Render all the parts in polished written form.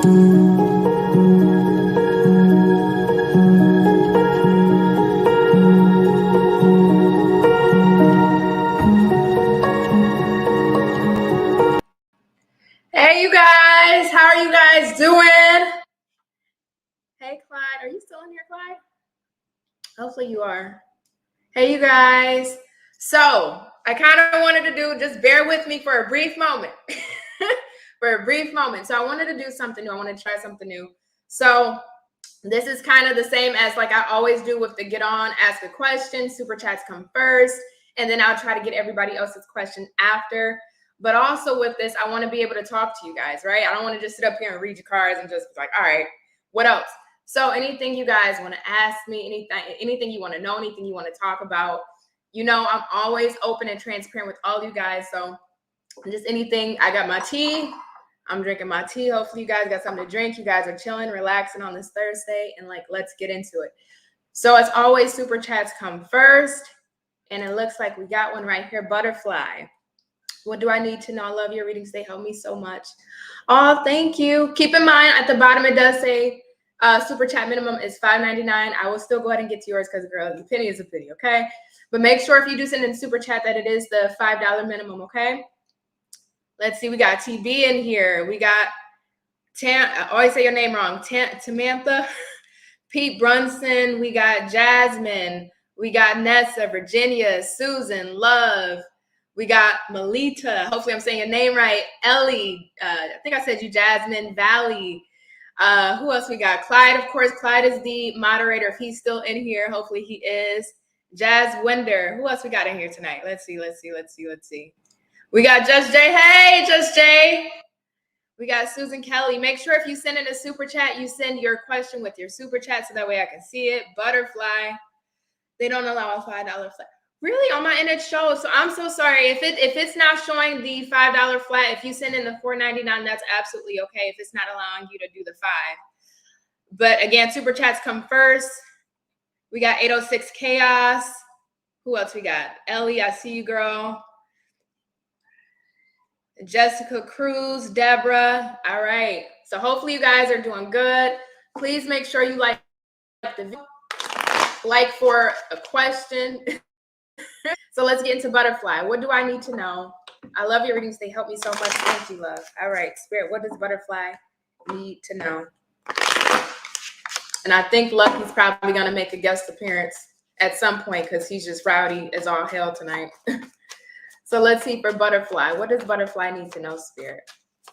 Hey, you guys. How are you guys doing? Hey, Clyde. Are you still in here, Clyde? Hopefully you are. Hey, you guys. So I kind of wanted to do, just bear with me for a brief moment. For a brief moment. So I wanted to do something new. I wanted to try something new. So this is kind of the same as like I always do with the get on, ask a question, super chats come first, and then I'll try to get everybody else's question after. But also with this, I want to be able to talk to you guys, right? I don't want to just sit up here and read your cards and just be like, all right, what else? So anything you guys want to ask me, anything you want to know, anything you want to talk about, you know, I'm always open and transparent with all you guys. So just anything. I got my tea. I'm drinking my tea. Hopefully you guys got something to drink. You guys are chilling, relaxing on this Thursday, and like, let's get into it. So as always, super chats come first, and it looks like we got one right here. Butterfly. What do I need to know? I love your readings. They help me so much. Oh, thank you. Keep in mind at the bottom, it does say super chat minimum is $5.99. I will still go ahead and get to yours because, girl, a penny is a penny, okay? But make sure if you do send in super chat that it is the $5 minimum, okay? Let's see. We got TB in here. We got I always say your name wrong. Tamantha, Pete Brunson. We got Jasmine. We got Nessa, Virginia, Susan, Love. We got Melita. Hopefully I'm saying your name right. Ellie. I think I said you, Jasmine. Valley. Who else we got? Clyde, of course. Clyde is the moderator. If he's still in here, hopefully he is. Jazz Winder. Who else we got in here tonight? Let's see. We got Just Jay. Hey, Just Jay. We got Susan Kelly. Make sure if you send in a super chat, you send your question with your super chat so that way I can see it. Butterfly. They don't allow a $5 flat. Really? On my end, it shows. So I'm so sorry. If it's not showing the $5 flat, if you send in the $4.99, that's absolutely okay if it's not allowing you to do the $5. But again, super chats come first. We got 806 Chaos. Who else we got? Ellie, I see you, girl. Jessica Cruz, Deborah. All right. So hopefully you guys are doing good. Please make sure you like the video, like for a question. So let's get into Butterfly. What do I need to know? I love your readings. They help me so much. Thank you, love. All right, Spirit, what does Butterfly need to know? And I think Lucky's probably going to make a guest appearance at some point because he's just rowdy as all hell tonight. So let's see for Butterfly. What does Butterfly need to know, Spirit?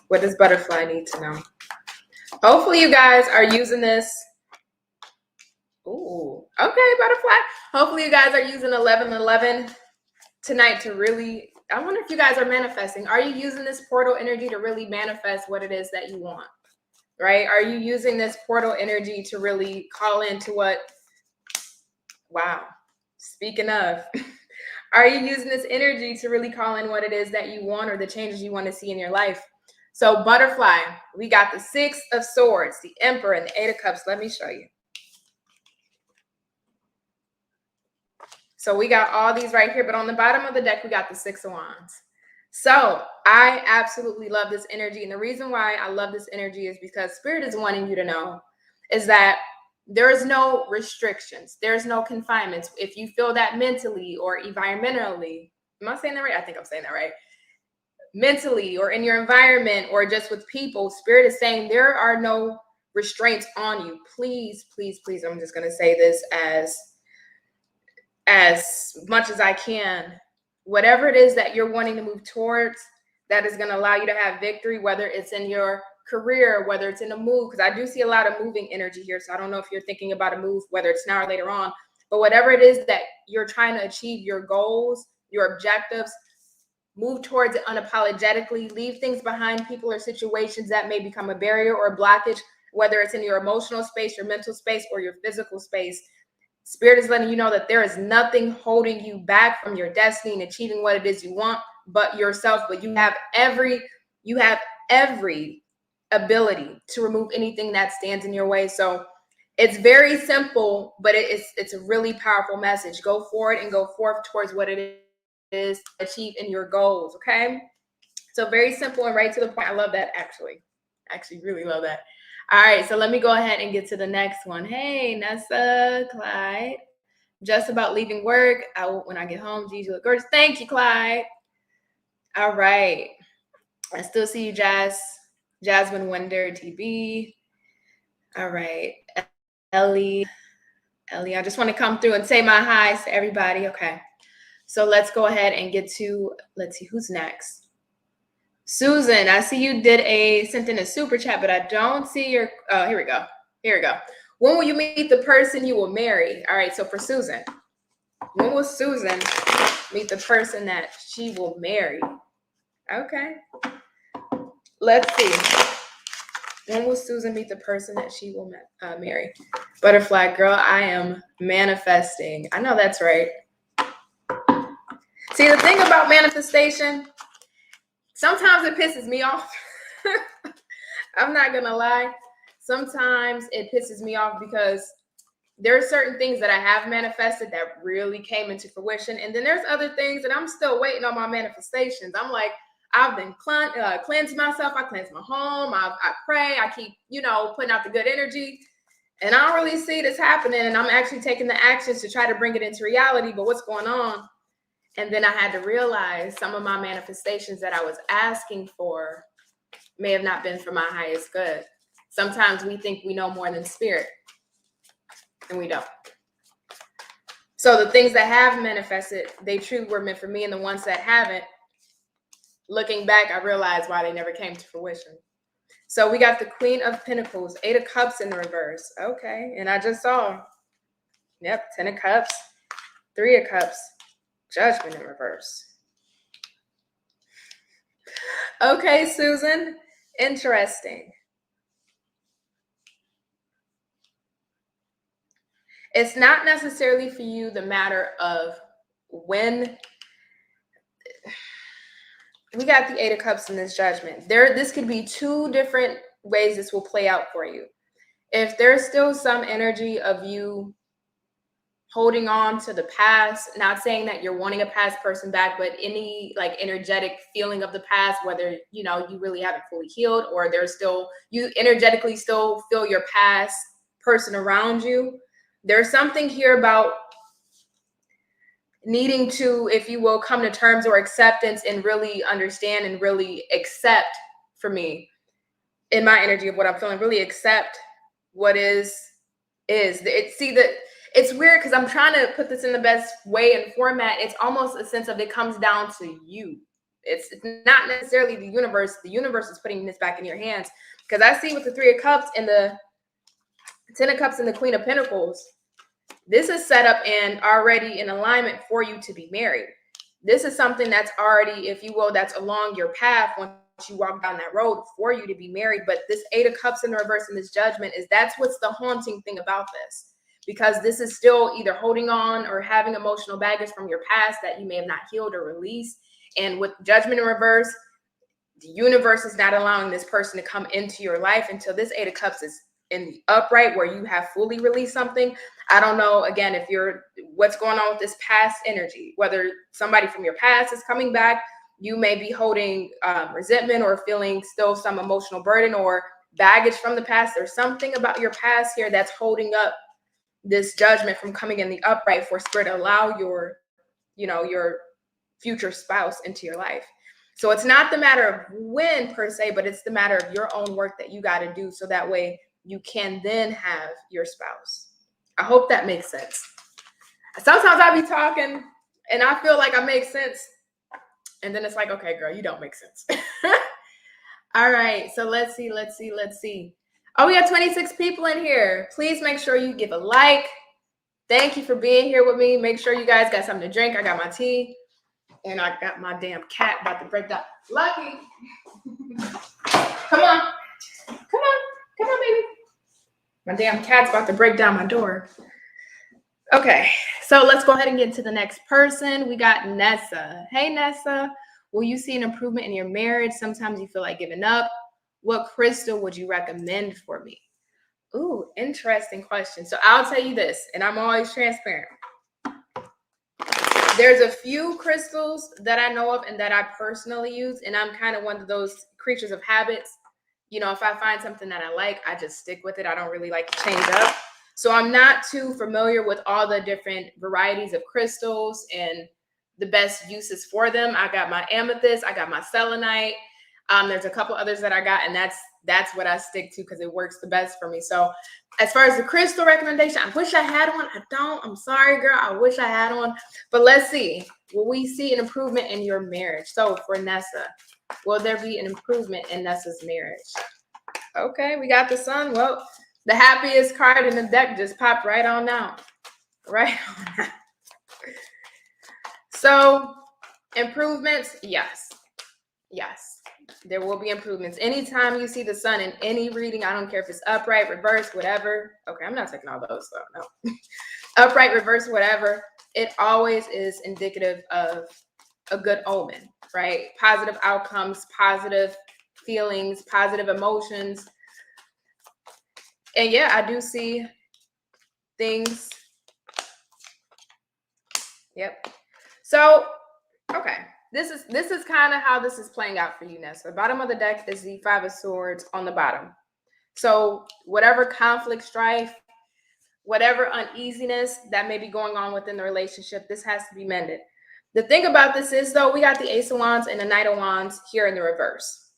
What does Butterfly need to know? Hopefully you guys are using this. Ooh, okay, Butterfly. Hopefully you guys are using 1111 tonight to really, I wonder if you guys are manifesting. Are you using this portal energy to really manifest what it is that you want? Right? Are you using this portal energy to really call into what? Wow. Speaking of, are you using this energy to really call in what it is that you want or the changes you want to see in your life? So Butterfly, we got the 6 of Swords, the Emperor, and the 8 of Cups. Let me show you. So we got all these right here, but on the bottom of the deck, we got the 6 of Wands. So I absolutely love this energy. And the reason why I love this energy is because Spirit is wanting you to know is that there is no restrictions. There's no confinements. If you feel that mentally or environmentally, am I saying that right? I think I'm saying that right. Mentally or in your environment or just with people, Spirit is saying there are no restraints on you. Please, please, please. I'm just going to say this as much as I can. Whatever it is that you're wanting to move towards, that is going to allow you to have victory, whether it's in your career, whether it's in a move, because I do see a lot of moving energy here. So I don't know if you're thinking about a move, whether it's now or later on, but whatever it is that you're trying to achieve, your goals, your objectives, move towards it unapologetically. Leave things behind, people or situations that may become a barrier or a blockage, whether it's in your emotional space, your mental space, or your physical space. Spirit is letting you know that there is nothing holding you back from your destiny and achieving what it is you want, but yourself. But you have every ability to remove anything that stands in your way. So it's very simple, but it's a really powerful message. Go forward and go forth towards what it is to achieve in your goals. Okay. So very simple and right to the point. I love that, actually. Actually, really love that. All right, so let me go ahead and get to the next one. Hey, Nessa, Clyde. Just about leaving work. When I get home, Gigi look gorgeous. Thank you, Clyde. All right. I still see you, Jasmine Wonder, TB. All right. Ellie, I just want to come through and say my highs to everybody. Okay. So let's go ahead and get to, let's see, who's next? Susan, I see you sent in a super chat, but I don't see your, here we go. When will you meet the person you will marry? All right, so for Susan, when will Susan meet the person that she will marry? Okay. Let's see. When will Susan meet the person that she will marry? Butterfly girl, I am manifesting. I know that's right. See, the thing about manifestation, sometimes it pisses me off. I'm not gonna lie. Sometimes it pisses me off because there are certain things that I have manifested that really came into fruition. And then there's other things that I'm still waiting on my manifestations. I'm like, I've been cleansing myself. I cleanse my home. I pray. I keep, putting out the good energy. And I don't really see this happening. And I'm actually taking the actions to try to bring it into reality. But what's going on? And then I had to realize some of my manifestations that I was asking for may have not been for my highest good. Sometimes we think we know more than spirit, and we don't. So the things that have manifested, they truly were meant for me. And the ones that haven't, looking back, I realized why they never came to fruition. So we got the Queen of Pentacles, 8 of Cups in the reverse. Okay. And I just saw, 10 of Cups, 3 of Cups, Judgment in reverse. Okay, Susan. Interesting. It's not necessarily for you the matter of when. We got the 8 of Cups in this Judgment. This could be 2 different ways this will play out for you. If there's still some energy of you holding on to the past, not saying that you're wanting a past person back, but any like energetic feeling of the past, whether, you really haven't fully healed, or there's still, you energetically still feel your past person around you. There's something here about needing to, if you will, come to terms or acceptance and really understand and really accept, for me, in my energy of what I'm feeling, really accept what is. It's weird because I'm trying to put this in the best way and format. It's almost a sense of it comes down to you. It's not necessarily the universe. The universe is putting this back in your hands. Because I see with the 3 of Cups and the 10 of Cups and the Queen of Pentacles, this is set up and already in alignment for you to be married. This is something that's already, if you will, that's along your path once you walk down that road for you to be married. But this 8 of Cups in the reverse in this Judgment that's what's the haunting thing about this. Because this is still either holding on or having emotional baggage from your past that you may have not healed or released. And with Judgment in reverse, the universe is not allowing this person to come into your life until this 8 of Cups is in the upright, where you have fully released something. I don't know, again, if what's going on with this past energy, whether somebody from your past is coming back, you may be holding resentment or feeling still some emotional burden or baggage from the past. There's something about your past here that's holding up this Judgment from coming in the upright for Spirit to allow your future spouse into your life. So it's not the matter of when per se, but it's the matter of your own work that you got to do, so that way you can then have your spouse. I hope that makes sense. Sometimes I be talking and I feel like I make sense, and then it's like, okay, girl, you don't make sense. All right, so let's see. Oh, we got 26 people in here. Please make sure you give a like. Thank you for being here with me. Make sure you guys got something to drink. I got my tea, and I got my damn cat about to break down. Lucky. Come on, baby. My damn cat's about to break down my door. Okay, so let's go ahead and get to the next person. We got Nessa. Hey, Nessa. Will you see an improvement in your marriage? Sometimes you feel like giving up. What crystal would you recommend for me? Ooh, interesting question. So I'll tell you this, and I'm always transparent. There's a few crystals that I know of and that I personally use, and I'm kind of one of those creatures of habits if I find something that I like, I just stick with it. I don't really like to change up. So I'm not too familiar with all the different varieties of crystals and the best uses for them. I got my amethyst, I got my selenite. There's a couple others that I got, and that's what I stick to because it works the best for me. So as far as the crystal recommendation, I wish I had one. I don't. I'm sorry, girl. I wish I had one. But let's see. Will we see an improvement in your marriage? So for Nessa, will there be an improvement in Nessa's marriage? Okay, we got the sun. Well, the happiest card in the deck just popped right on out. Right on out. So improvements, yes. Yes, there will be improvements. Anytime you see the sun in any reading, I don't care if it's upright, reverse, whatever. Okay, I'm not taking all those, so no. Upright, reverse, whatever. It always is indicative of a good omen, right? Positive outcomes, positive feelings, positive emotions. And yeah, I do see things. Yep. So, okay. This is kind of how this is playing out for you, Nessa. The bottom of the deck is the Five of Swords on the bottom. So whatever conflict, strife, whatever uneasiness that may be going on within the relationship, this has to be mended. The thing about this is, though, we got the Ace of Wands and the Knight of Wands here in the reverse.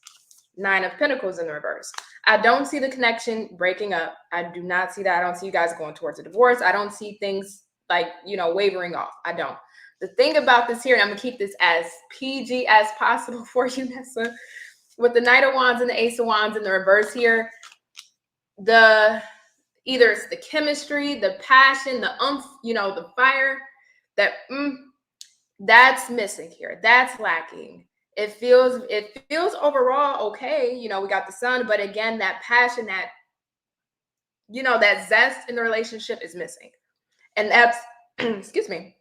Nine of Pentacles in the reverse. I don't see the connection breaking up. I do not see that. I don't see you guys going towards a divorce. I don't see things like, wavering off. I don't. The thing about this here, and I'm going to keep this as PG as possible for you, Nessa, with the Knight of Wands and the Ace of Wands in the reverse here, either it's the chemistry, the passion, the the fire, that's missing here. That's lacking. It feels overall okay. We got the sun, but again, that passion, that that zest in the relationship is missing. And that's excuse me.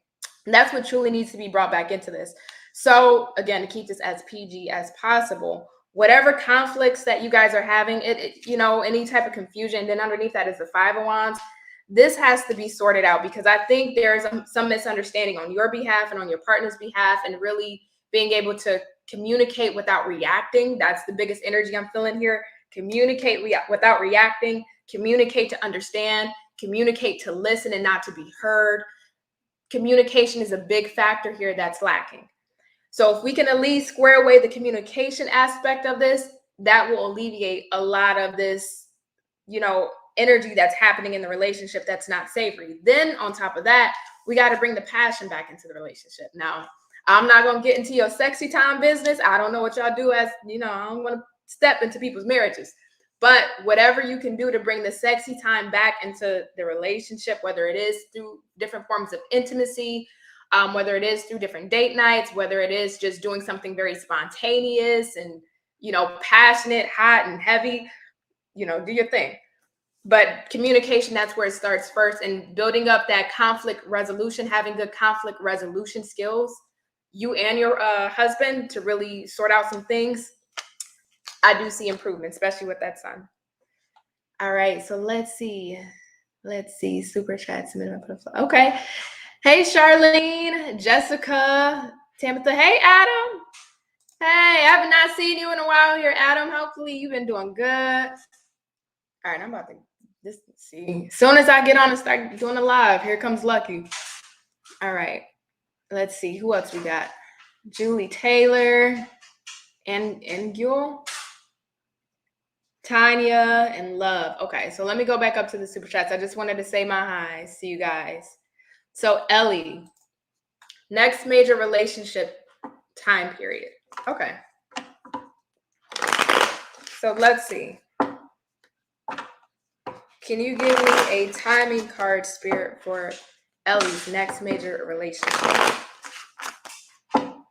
That's what truly needs to be brought back into this. So again, to keep this as PG as possible, whatever conflicts that you guys are having, any type of confusion, then underneath that is the Five of Wands. This has to be sorted out because I think there's some misunderstanding on your behalf and on your partner's behalf, and really being able to communicate without reacting. That's the biggest energy I'm feeling here. Communicate without reacting, communicate to understand, communicate to listen and not to be heard. Communication is a big factor here that's lacking. So if we can at least square away the communication aspect of this, that will alleviate a lot of this, energy that's happening in the relationship that's not savory. Then on top of that, we got to bring the passion back into the relationship. Now, I'm not going to get into your sexy time business. I don't know what y'all do I don't want to step into people's marriages. But whatever you can do to bring the sexy time back into the relationship, whether it is through different forms of intimacy, whether it is through different date nights, whether it is just doing something very spontaneous and, passionate, hot and heavy, do your thing. But communication, that's where it starts first, and building up that conflict resolution, having good conflict resolution skills, you and your husband, to really sort out some things. I do see improvement, especially with that sun. All right, so let's see. Super chats. Okay. Hey, Charlene, Jessica, Tamitha. Hey, Adam. Hey, I have not seen you in a while here, Adam. Hopefully you've been doing good. All right, I'm about to see. As soon as I get on and start doing a live, here comes Lucky. All right, let's see. Who else we got? Julie Taylor and Gil. Tanya and Love. Okay, so let me go back up to the super chats. I just wanted to say my highs to you guys. So Ellie, next major relationship time period. Okay. So let's see. Can you give me a timing card, Spirit, for Ellie's next major relationship?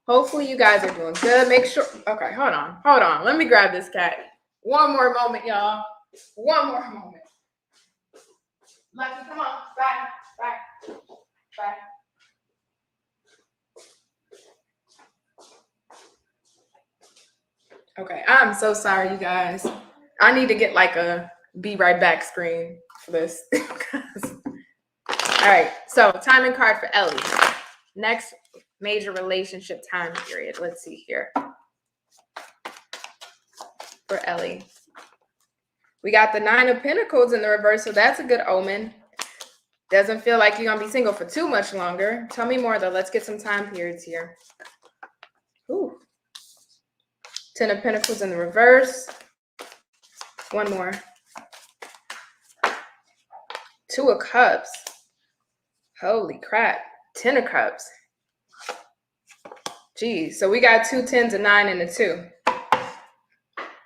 Hopefully you guys are doing good. Make sure. Okay, hold on. Let me grab this cat. One more moment, y'all. One more moment. Lucky, come on. Bye. Okay, I'm so sorry, you guys. I need to get like a be right back screen for this. All right, so timing card for Ellie. Next major relationship time period. Let's see here. For Ellie. We got the 9 of Pentacles in the reverse, so that's a good omen. Doesn't feel like you're going to be single for too much longer. Tell me more, though. Let's get some time periods here. Ooh. 10 of Pentacles in the reverse. One more. 2 of Cups. Holy crap. 10 of Cups. Geez. So we got 2 10s, a 9, and a 2.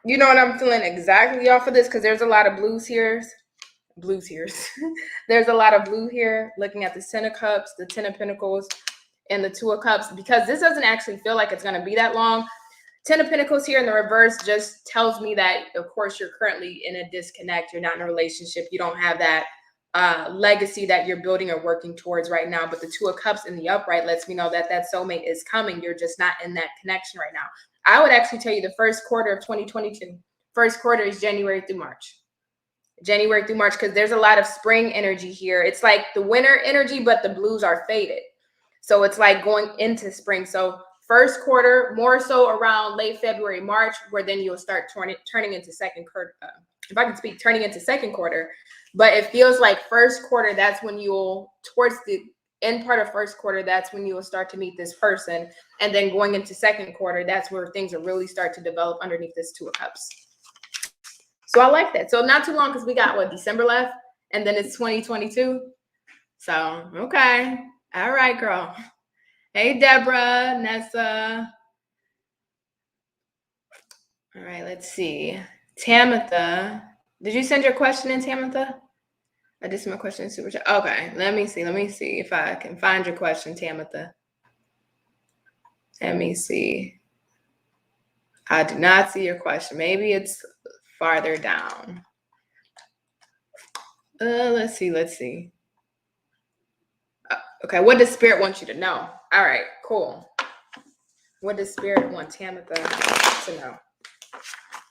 You know what I'm feeling exactly off of this? Because there's a lot of blues here. There's a lot of blue here, looking at the 10 of Cups, the 10 of Pentacles, and the 2 of Cups, because this doesn't actually feel like it's going to be that long. 10 of Pentacles here in the reverse just tells me that, of course, you're currently in a disconnect. You're not in a relationship. You don't have that legacy that you're building or working towards right now. But the 2 of Cups in the upright lets me know that that soulmate is coming. You're just not in that connection right now. I would actually tell you the first quarter of 2022. First quarter is January through March. January through March, because there's a lot of spring energy here. It's like the winter energy, but the blues are faded. So it's like going into spring. So first quarter, more so around late February, March, where then you'll start turning into second quarter. If I can speak, turning into second quarter. But it feels like first quarter, that's when you'll, towards the end part of first quarter, that's when you will start to meet this person. And then going into second quarter, that's where things will really start to develop underneath this 2 of Cups. So I like that. So not too long, because we got, what, December left? And then it's 2022. So, okay. All right, girl. Hey, Deborah, Nessa. All right, let's see. Tamitha. Did you send your question in, Tamitha? I did send my question in super chat. Okay, let me see. Let me see if I can find your question, Tamitha. Let me see. I do not see your question. Maybe it's farther down. Let's see. Let's see. Okay, what does Spirit want you to know? All right, cool. What does Spirit want Tamitha to know?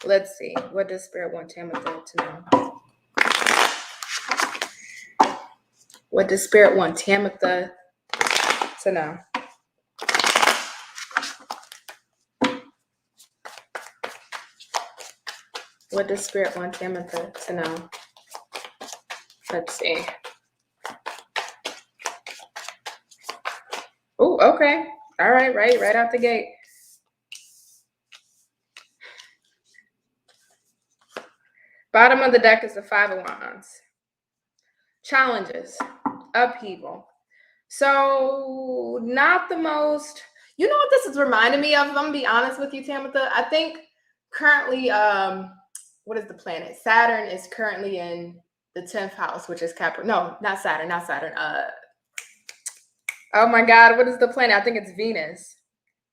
Let's see. What does Spirit want Tamitha to know? What does Spirit want Tamitha to know? What does Spirit want Tamitha to know? Let's see. Oh, okay. All right, right out the gate. Bottom of the deck is the 5 of Wands. Challenges, upheaval. So not the most, you know what this is reminding me of? I'm going to be honest with you, Tamitha. I think currently, what is the planet? Saturn is currently in the 10th house, which is Capricorn. No, not Saturn. Oh my God, what is the planet? I think it's Venus.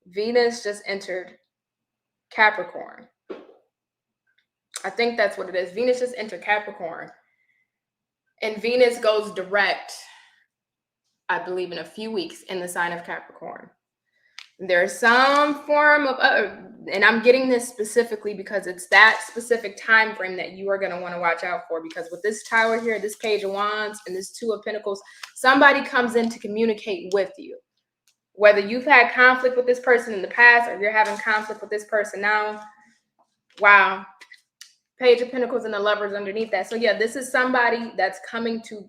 Venus just entered Capricorn. I think that's what it is. Venus just entered Capricorn. And Venus goes direct, I believe, in a few weeks in the sign of Capricorn. There's some form of, and I'm getting this specifically because it's that specific time frame that you are going to want to watch out for, because with this Tower here, this Page of Wands, and this 2 of Pentacles, somebody comes in to communicate with you. Whether you've had conflict with this person in the past or you're having conflict with this person now. Wow. Page of Pentacles and the Lovers underneath that. So yeah, this is somebody that's coming to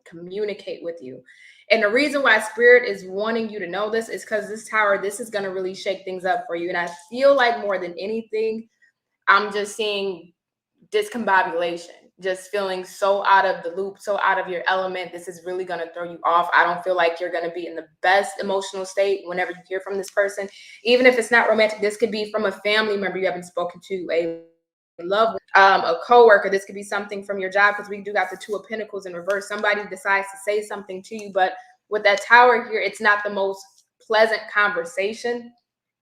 communicate with you. And the reason why Spirit is wanting you to know this is because this Tower, this is going to really shake things up for you. And I feel like more than anything, I'm just seeing discombobulation, just feeling so out of the loop, so out of your element. This is really going to throw you off. I don't feel like you're going to be in the best emotional state whenever you hear from this person. Even if it's not romantic, this could be from a family member you haven't spoken to, a loved one, a coworker. This could be something from your job, because we do got the 2 of Pentacles in reverse. Somebody decides to say something to you, but with that Tower here, it's not the most pleasant conversation.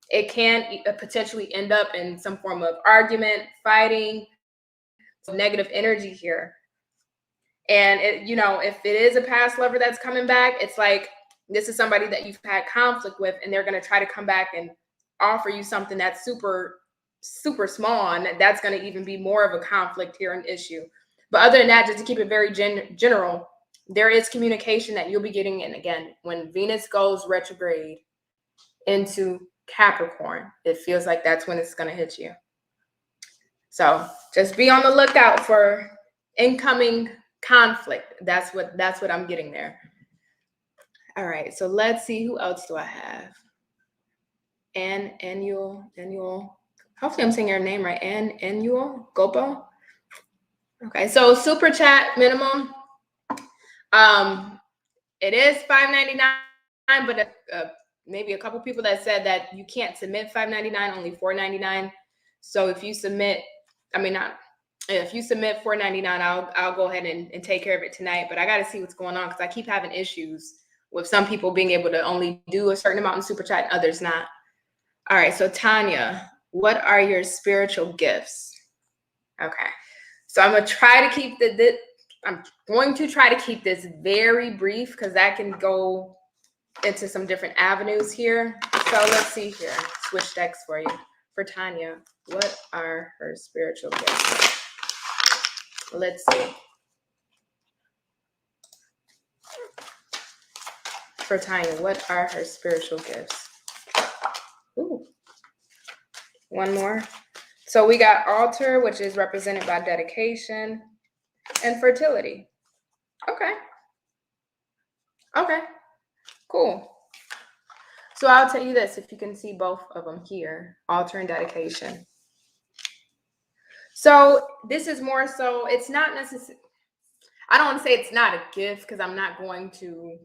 It can potentially end up in some form of argument, fighting, negative energy here. And it, you know, if it is a past lover that's coming back, it's like this is somebody that you've had conflict with, and they're going to try to come back and offer you something that's super small, and that's going to even be more of a conflict here, an issue. But other than that, just to keep it very general, there is communication that you'll be getting. And again, when Venus goes retrograde into Capricorn, it feels like that's when it's going to hit you. So just be on the lookout for incoming conflict. That's what I'm getting there. All right, so let's see, who else do I have? Annual. Hopefully I'm saying your name right. Annual Gopo. Okay, so super chat minimum. It is $5.99, but maybe a couple people that said that you can't submit $5.99, only $4.99. So if you submit, if you submit $4.99, I'll go ahead and take care of it tonight. But I got to see what's going on because I keep having issues with some people being able to only do a certain amount in super chat and others not. All right, so Tanya, what are your spiritual gifts? Okay, so I'm going to try to keep this very brief because that can go into some different avenues here. So let's see here. Switch decks for you. For Tanya, what are her spiritual gifts? Let's see. For Tanya, what are her spiritual gifts? Ooh. One more. So we got altar, which is represented by dedication, and fertility. Okay. Cool. So I'll tell you this, if you can see both of them here, altar and dedication. So this is more so, it's not necessarily, I don't want to say it's not a gift because I'm not going to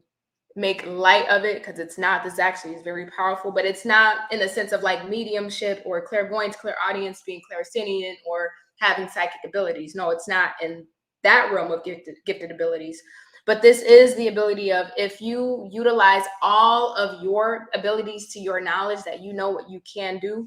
make light of it because it's not. This actually is very powerful, but it's not in the sense of like mediumship or clairvoyance, clairaudience, being clairsentient or having psychic abilities. No, it's not in that realm of gifted abilities. But this is the ability of, if you utilize all of your abilities to your knowledge that you know what you can do,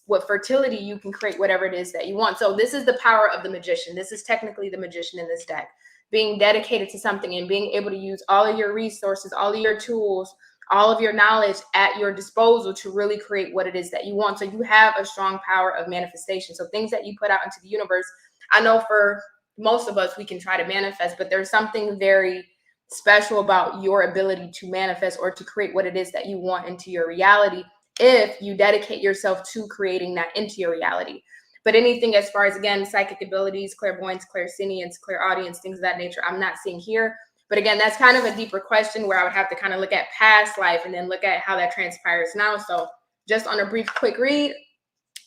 with fertility, you can create whatever it is that you want. So this is the power of the magician. This is technically the magician in this deck. Being dedicated to something and being able to use all of your resources, all of your tools, all of your knowledge at your disposal to really create what it is that you want. So you have a strong power of manifestation. So things that you put out into the universe, I know for most of us, we can try to manifest, but there's something very special about your ability to manifest or to create what it is that you want into your reality if you dedicate yourself to creating that into your reality. But anything as far as, again, psychic abilities, clairvoyance, clairsentience, clairaudience, things of that nature, I'm not seeing here. But again, that's kind of a deeper question where I would have to kind of look at past life and then look at how that transpires now. So just on a brief, quick read,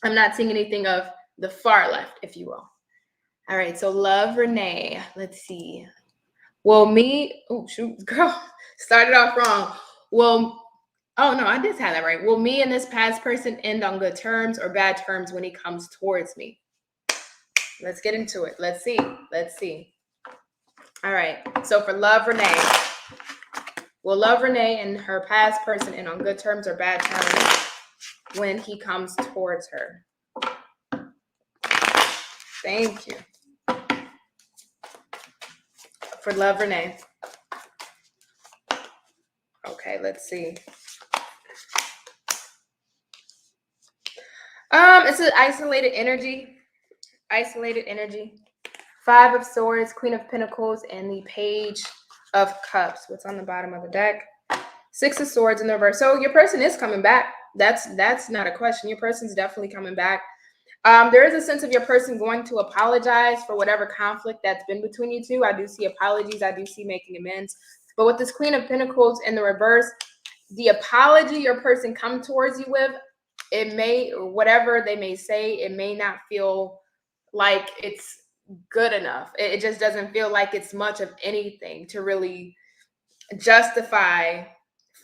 I'm not seeing anything of the far left, if you will. All right, so Love Renee, let's see. Well, girl, started off wrong. Oh, no, I did have that right. Will me and this past person end on good terms or bad terms when he comes towards me? Let's get into it. Let's see. All right. So for Love Renee, will Love Renee and her past person end on good terms or bad terms when he comes towards her? Thank you. For Love Renee. Okay, let's see. It's an isolated energy. Five of Swords, Queen of Pentacles, and the Page of Cups. What's on the bottom of the deck? Six of Swords in the reverse. So your person is coming back. That's not a question. Your person's definitely coming back. There is a sense of your person going to apologize for whatever conflict that's been between you two. I do see apologies. I do see making amends. But with this Queen of Pentacles in the reverse, the apology your person come towards you with, it may, whatever they may say, it may not feel like it's good enough. It just doesn't feel like it's much of anything to really justify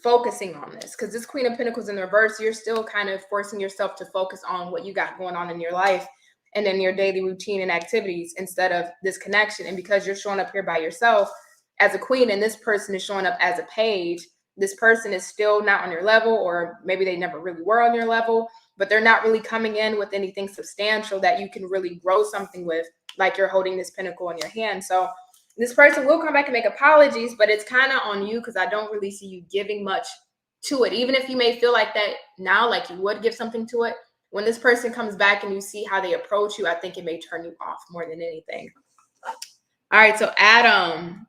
focusing on this, because this Queen of Pentacles in the reverse, you're still kind of forcing yourself to focus on what you got going on in your life and in your daily routine and activities instead of this connection. And because you're showing up here by yourself as a queen and this person is showing up as a page, this person is still not on your level, or maybe they never really were on your level, but they're not really coming in with anything substantial that you can really grow something with, like you're holding this pentacle in your hand. So this person will come back and make apologies, but it's kind of on you because I don't really see you giving much to it. Even if you may feel like that now, like you would give something to it, when this person comes back and you see how they approach you, I think it may turn you off more than anything. All right, so Adam,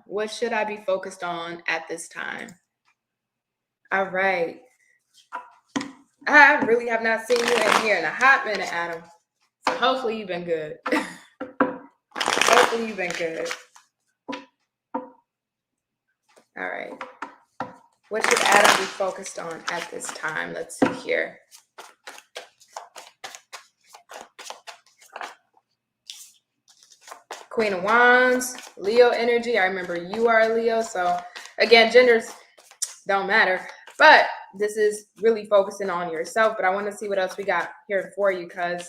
what should I be focused on at this time? All right. I really have not seen you in here in a hot minute, Adam. So hopefully you've been good. Hopefully you've been good. All right. What should Adam be focused on at this time? Let's see here. Queen of Wands, Leo energy. I remember you are a Leo. So again, genders don't matter. But this is really focusing on yourself. But I want to see what else we got here for you, because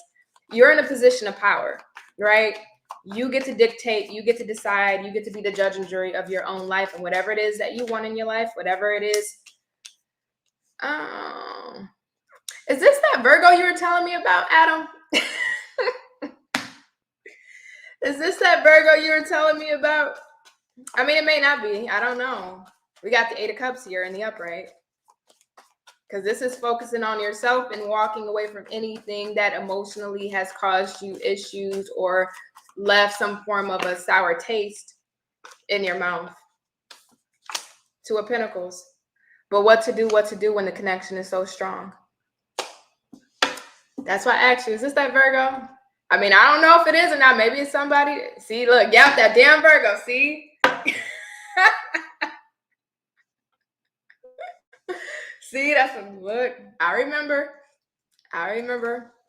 you're in a position of power, right? You get to dictate, you get to decide, you get to be the judge and jury of your own life, and whatever it is that you want in your life, whatever it is. Is this that Virgo you were telling me about, Adam? Is this that Virgo you were telling me about? I mean, it may not be. I don't know. We got the 8 of Cups here in the upright. Because this is focusing on yourself and walking away from anything that emotionally has caused you issues or left some form of a sour taste in your mouth. 2 of Pentacles. But what to do when the connection is so strong? That's why I asked you, is this that Virgo? I mean, I don't know if it is or not. Maybe it's somebody. See, look, yep, that damn Virgo, see? See, that's a look. I remember.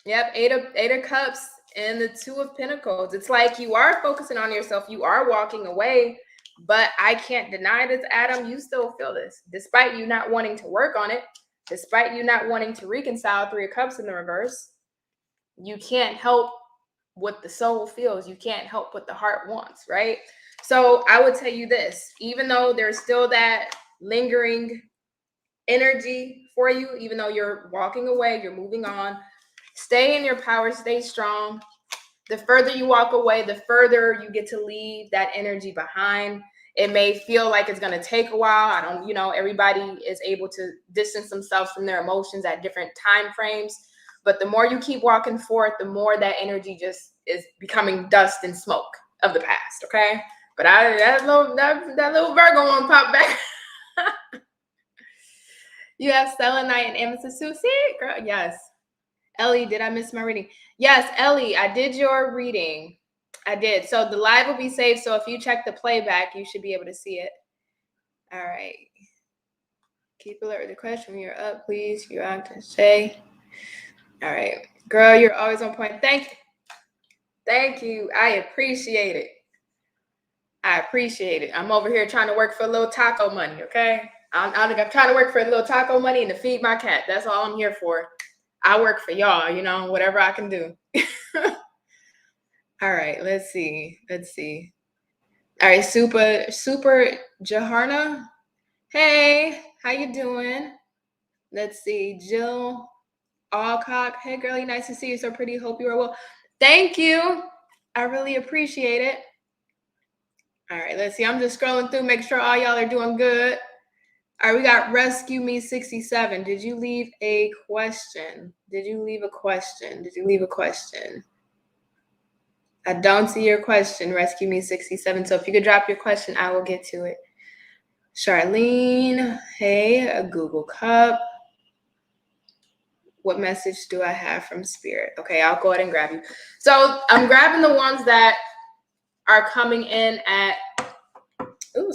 Yep, 8 of Cups and the 2 of Pentacles. It's like you are focusing on yourself. You are walking away, but I can't deny this, Adam. You still feel this, despite you not wanting to work on it, despite you not wanting to reconcile. 3 of Cups in the reverse. You can't help what the soul feels. You can't help what the heart wants, right? So I would tell you this, even though there's still that lingering energy for you, even though you're walking away, you're moving on, stay in your power, stay strong. The further you walk away, the further you get to leave that energy behind. It may feel like it's going to take a while. Everybody is able to distance themselves from their emotions at different time frames. But the more you keep walking forth, the more that energy just is becoming dust and smoke of the past, okay? But that little Virgo one popped back. You have selenite and amethyst too. See, girl, yes. Ellie, did I miss my reading? Yes, Ellie, I did your reading. I did. So the live will be saved. So if you check the playback, you should be able to see it. All right. Keep alert with the question when you're up, please. You have to say. All right. Girl, you're always on point. Thank you. Thank you. I appreciate it. I'm over here trying to work for a little taco money, okay? I'm trying to work for a little taco money and to feed my cat. That's all I'm here for. I work for y'all, whatever I can do. All right, let's see. All right, super Jaharna. Hey, how you doing? Let's see, Jill Alcock. Hey, girlie, nice to see you. So pretty. Hope you are well. Thank you. I really appreciate it. All right, let's see. I'm just scrolling through, make sure all y'all are doing good. All right, we got Rescue Me 67. Did you leave a question? I don't see your question, Rescue Me 67. So if you could drop your question, I will get to it. Charlene, hey, a Google Cup. What message do I have from Spirit? Okay, I'll go ahead and grab you. So I'm grabbing the ones that are coming in at, $5,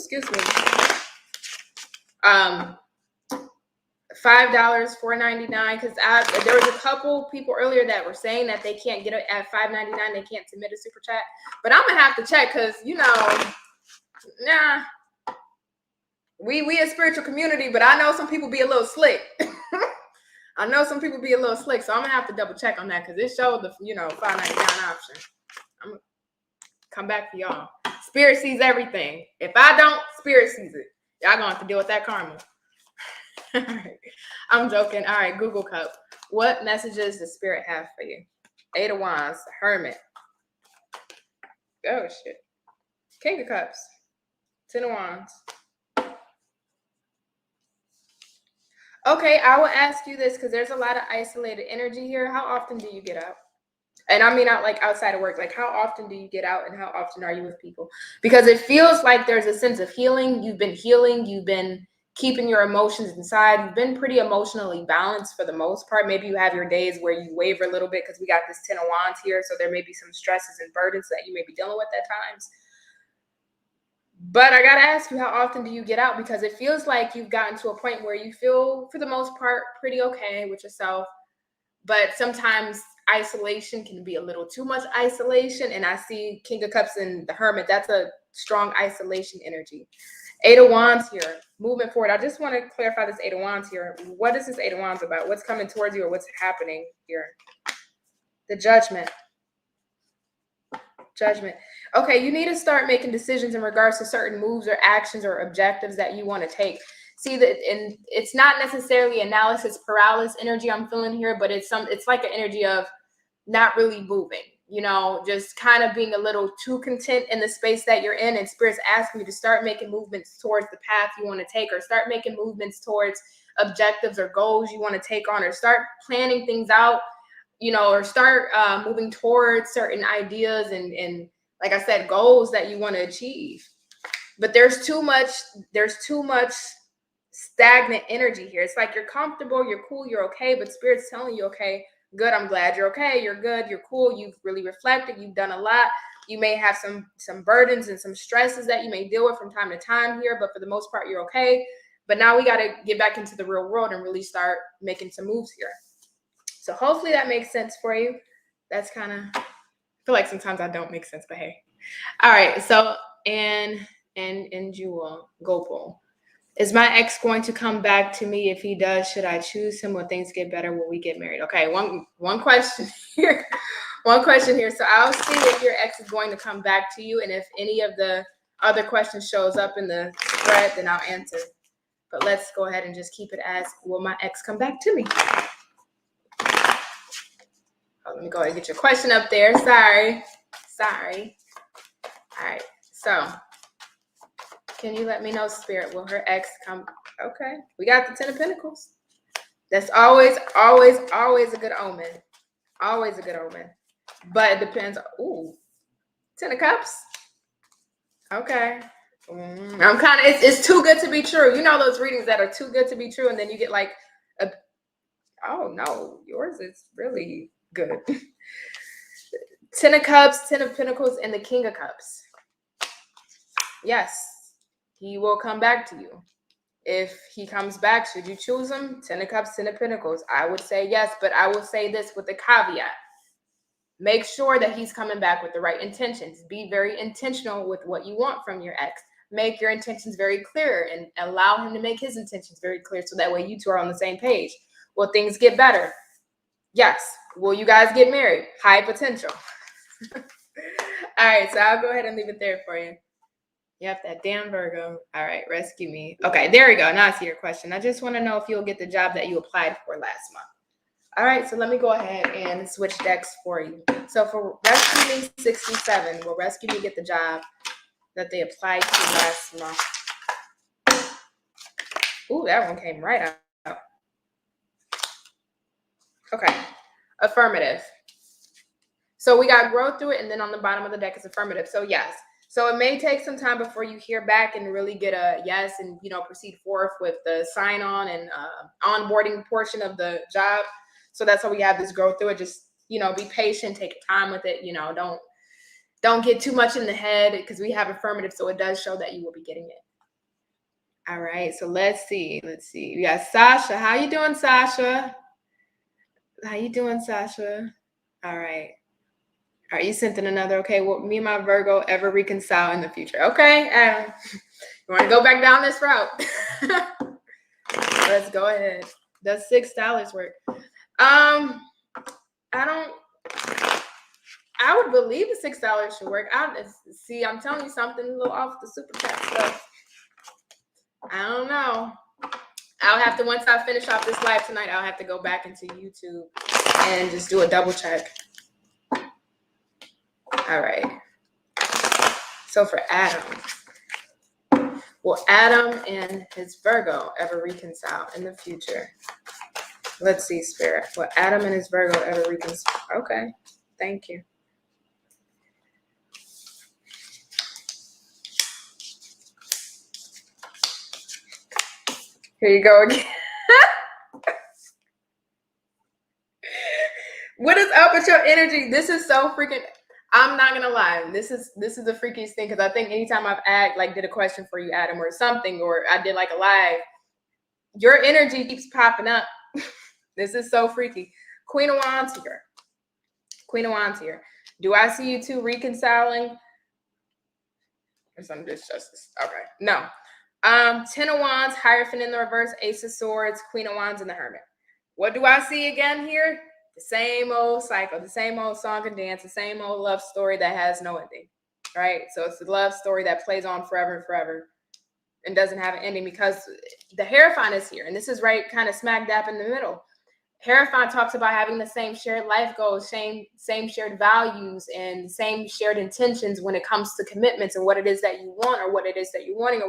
$4.99, because there was a couple people earlier that were saying that they can't get it at $5.99. They can't submit a super chat, but I'm gonna have to check because we a spiritual community, but I know some people be a little slick. So I'm gonna have to double check on that because it showed the $5.99 option. I'm gonna come back for y'all. Spirit sees everything. If I don't, Spirit sees it. Y'all gonna have to deal with that karma. All right. I'm joking. All right, Google Cup. What messages does Spirit have for you? 8 of Wands, Hermit. Oh, shit. King of Cups. 10 of Wands. Okay, I will ask you this because there's a lot of isolated energy here. How often do you get out? And I mean not like outside of work. Like how often do you get out and how often are you with people? Because it feels like there's a sense of healing. You've been healing. You've been keeping your emotions inside. You've been pretty emotionally balanced for the most part. Maybe you have your days where you waver a little bit because we got this 10 of Wands here. So there may be some stresses and burdens that you may be dealing with at times. But I got to ask you, how often do you get out? Because it feels like you've gotten to a point where you feel, for the most part, pretty okay with yourself. But sometimes isolation can be a little too much isolation. And I see King of Cups and the Hermit. That's a strong isolation energy. 8 of Wands here. Moving forward. I just want to clarify this 8 of Wands here. What is this 8 of Wands about? What's coming towards you or what's happening here? The Judgment. Judgment. Okay, you need to start making decisions in regards to certain moves or actions or objectives that you want to take. See that, and it's not necessarily analysis paralysis energy I'm feeling here, but it's like an energy of not really moving, just kind of being a little too content in the space that you're in, and Spirit's asking you to start making movements towards the path you want to take, or start making movements towards objectives or goals you want to take on, or start planning things out, or start moving towards certain ideas and like I said, goals that you want to achieve. But there's too much stagnant energy here. It's like you're comfortable, you're cool, you're okay, but Spirit's telling you, okay, good, I'm glad you're okay, you're good, you're cool, you've really reflected, you've done a lot. You may have some burdens and some stresses that you may deal with from time to time here, but for the most part, you're okay. But now we got to get back into the real world and really start making some moves here. So hopefully that makes sense for you. That's kind of, I feel like sometimes I don't make sense, but hey. All right, so and Jewel, Gopal. Is my ex going to come back to me? If he does, should I choose him? When things get better, will we get married? Okay, one question here. One question here. So I'll see if your ex is going to come back to you. And if any of the other questions shows up in the thread, then I'll answer. But let's go ahead and just keep it as, will my ex come back to me? Oh, let me go ahead and get your question up there. Sorry. All right, so can you let me know, Spirit, will her ex come? Okay, we got the 10 of Pentacles. That's always a good omen. Always a good omen. But it depends. Ooh, 10 of Cups. Okay. I'm kind of, it's too good to be true. You know those readings that are too good to be true, and then you get like oh no, yours is really good. 10 of Cups, 10 of Pentacles, and the King of Cups. Yes, he will come back to you. If he comes back, should you choose him? 10 of Cups, 10 of Pentacles. I would say yes, but I will say this with a caveat. Make sure that he's coming back with the right intentions. Be very intentional with what you want from your ex. Make your intentions very clear and allow him to make his intentions very clear so that way you two are on the same page. Will things get better? Yes. Will you guys get married? High potential. All right, so I'll go ahead and leave it there for you. Yep, that damn Virgo. All right, rescue me. Okay, there we go. Now I see your question. I just want to know if you'll get the job that you applied for last month. All right, so let me go ahead and switch decks for you. So for Rescue Me 67, will Rescue Me get the job that they applied to last month? Ooh, that one came right out. Okay, affirmative. So we got growth through it, and then on the bottom of the deck is affirmative. So yes. So it may take some time before you hear back and really get a yes and, proceed forth with the sign on and onboarding portion of the job. So that's how we have this growth through it. Just, be patient, take your time with it. Don't get too much in the head because we have affirmative. So it does show that you will be getting it. All right. So let's see. We got Sasha. How you doing, Sasha? All right. All right, you sent in another. Okay, will me and my Virgo ever reconcile in the future? Okay, you want to go back down this route? Let's go ahead. Does $6 work? I would believe the $6 should work. I'm telling you something a little off the super chat stuff. I don't know. I'll have to, once I finish off this live tonight, I'll have to go back into YouTube and just do a double check. All right. So for Adam, will Adam and his Virgo ever reconcile in the future? Let's see, Spirit. Will Adam and his Virgo ever reconcile? Okay. Thank you. Here you go again. What is up with your energy? This is so freaking, I'm not gonna lie. This is the freakiest thing, because I think anytime I've did a question for you, Adam, or something, or I did like a live, your energy keeps popping up. This is so freaky. Queen of Wands here. Queen of Wands here. Do I see you two reconciling? Or some justice? Okay, no. 10 of Wands, Hierophant in the reverse, Ace of Swords, Queen of Wands, and the Hermit. What do I see again here? The same old cycle, the same old song and dance, the same old love story that has no ending, right? So it's the love story that plays on forever and forever and doesn't have an ending, because the Hierophant is here. And this is right kind of smack dab in the middle. Hierophant talks about having the same shared life goals, same shared values, and same shared intentions when it comes to commitments and what it is that you want, or what it is that you're wanting, or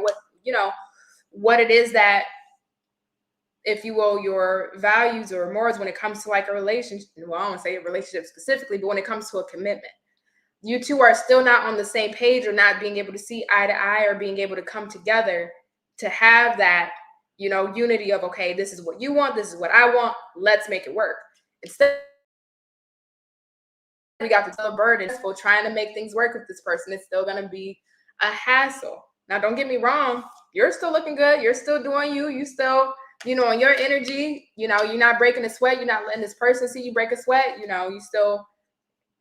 what it is that, if you will, your values or morals when it comes to like a relationship. Well, I don't want to say a relationship specifically, but when it comes to a commitment, you two are still not on the same page, or not being able to see eye to eye, or being able to come together to have that, unity of, okay, this is what you want, this is what I want, let's make it work. Instead, we got the burden for trying to make things work with this person. It's still going to be a hassle. Now, don't get me wrong. You're still looking good. You're still doing you. You still, on your energy, you're not breaking a sweat. You're not letting this person see you break a sweat. You still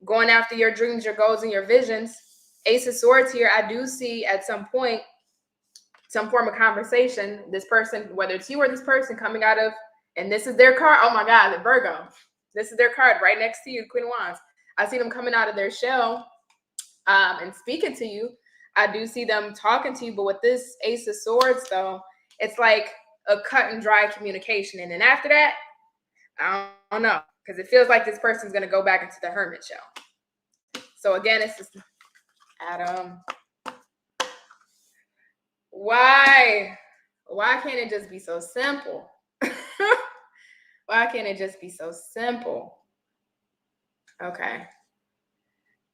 going after your dreams, your goals, and your visions. Ace of Swords here. I do see at some point some form of conversation. This person, whether it's you or this person, coming out of, and this is their card. Oh my God, the Virgo. This is their card right next to you, Queen of Wands. I see them coming out of their shell and speaking to you. I do see them talking to you, but with this Ace of Swords, though, it's like a cut and dry communication. And then after that, I don't know, because it feels like this person's going to go back into the Hermit shell. So again, it's just, Adam, why can't it just be so simple? Why can't it just be so simple? Okay.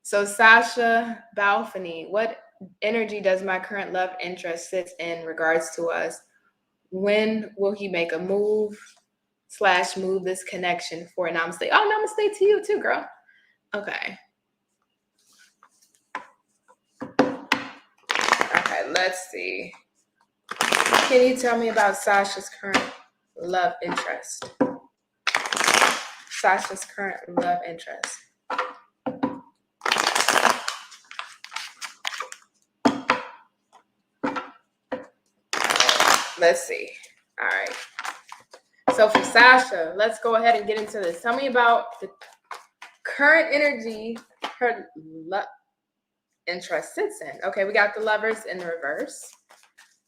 So Sasha Balfany, what energy does my current love interest sit in regards to us? When will he make a move / move this connection for a namaste? Oh, namaste to you too, girl. Okay. Okay, let's see. Can you tell me about Sasha's current love interest? Sasha's current love interest. Let's see. All right. So for Sasha, let's go ahead and get into this. Tell me about the current energy her love interest sits in. Okay, we got the Lovers in the reverse.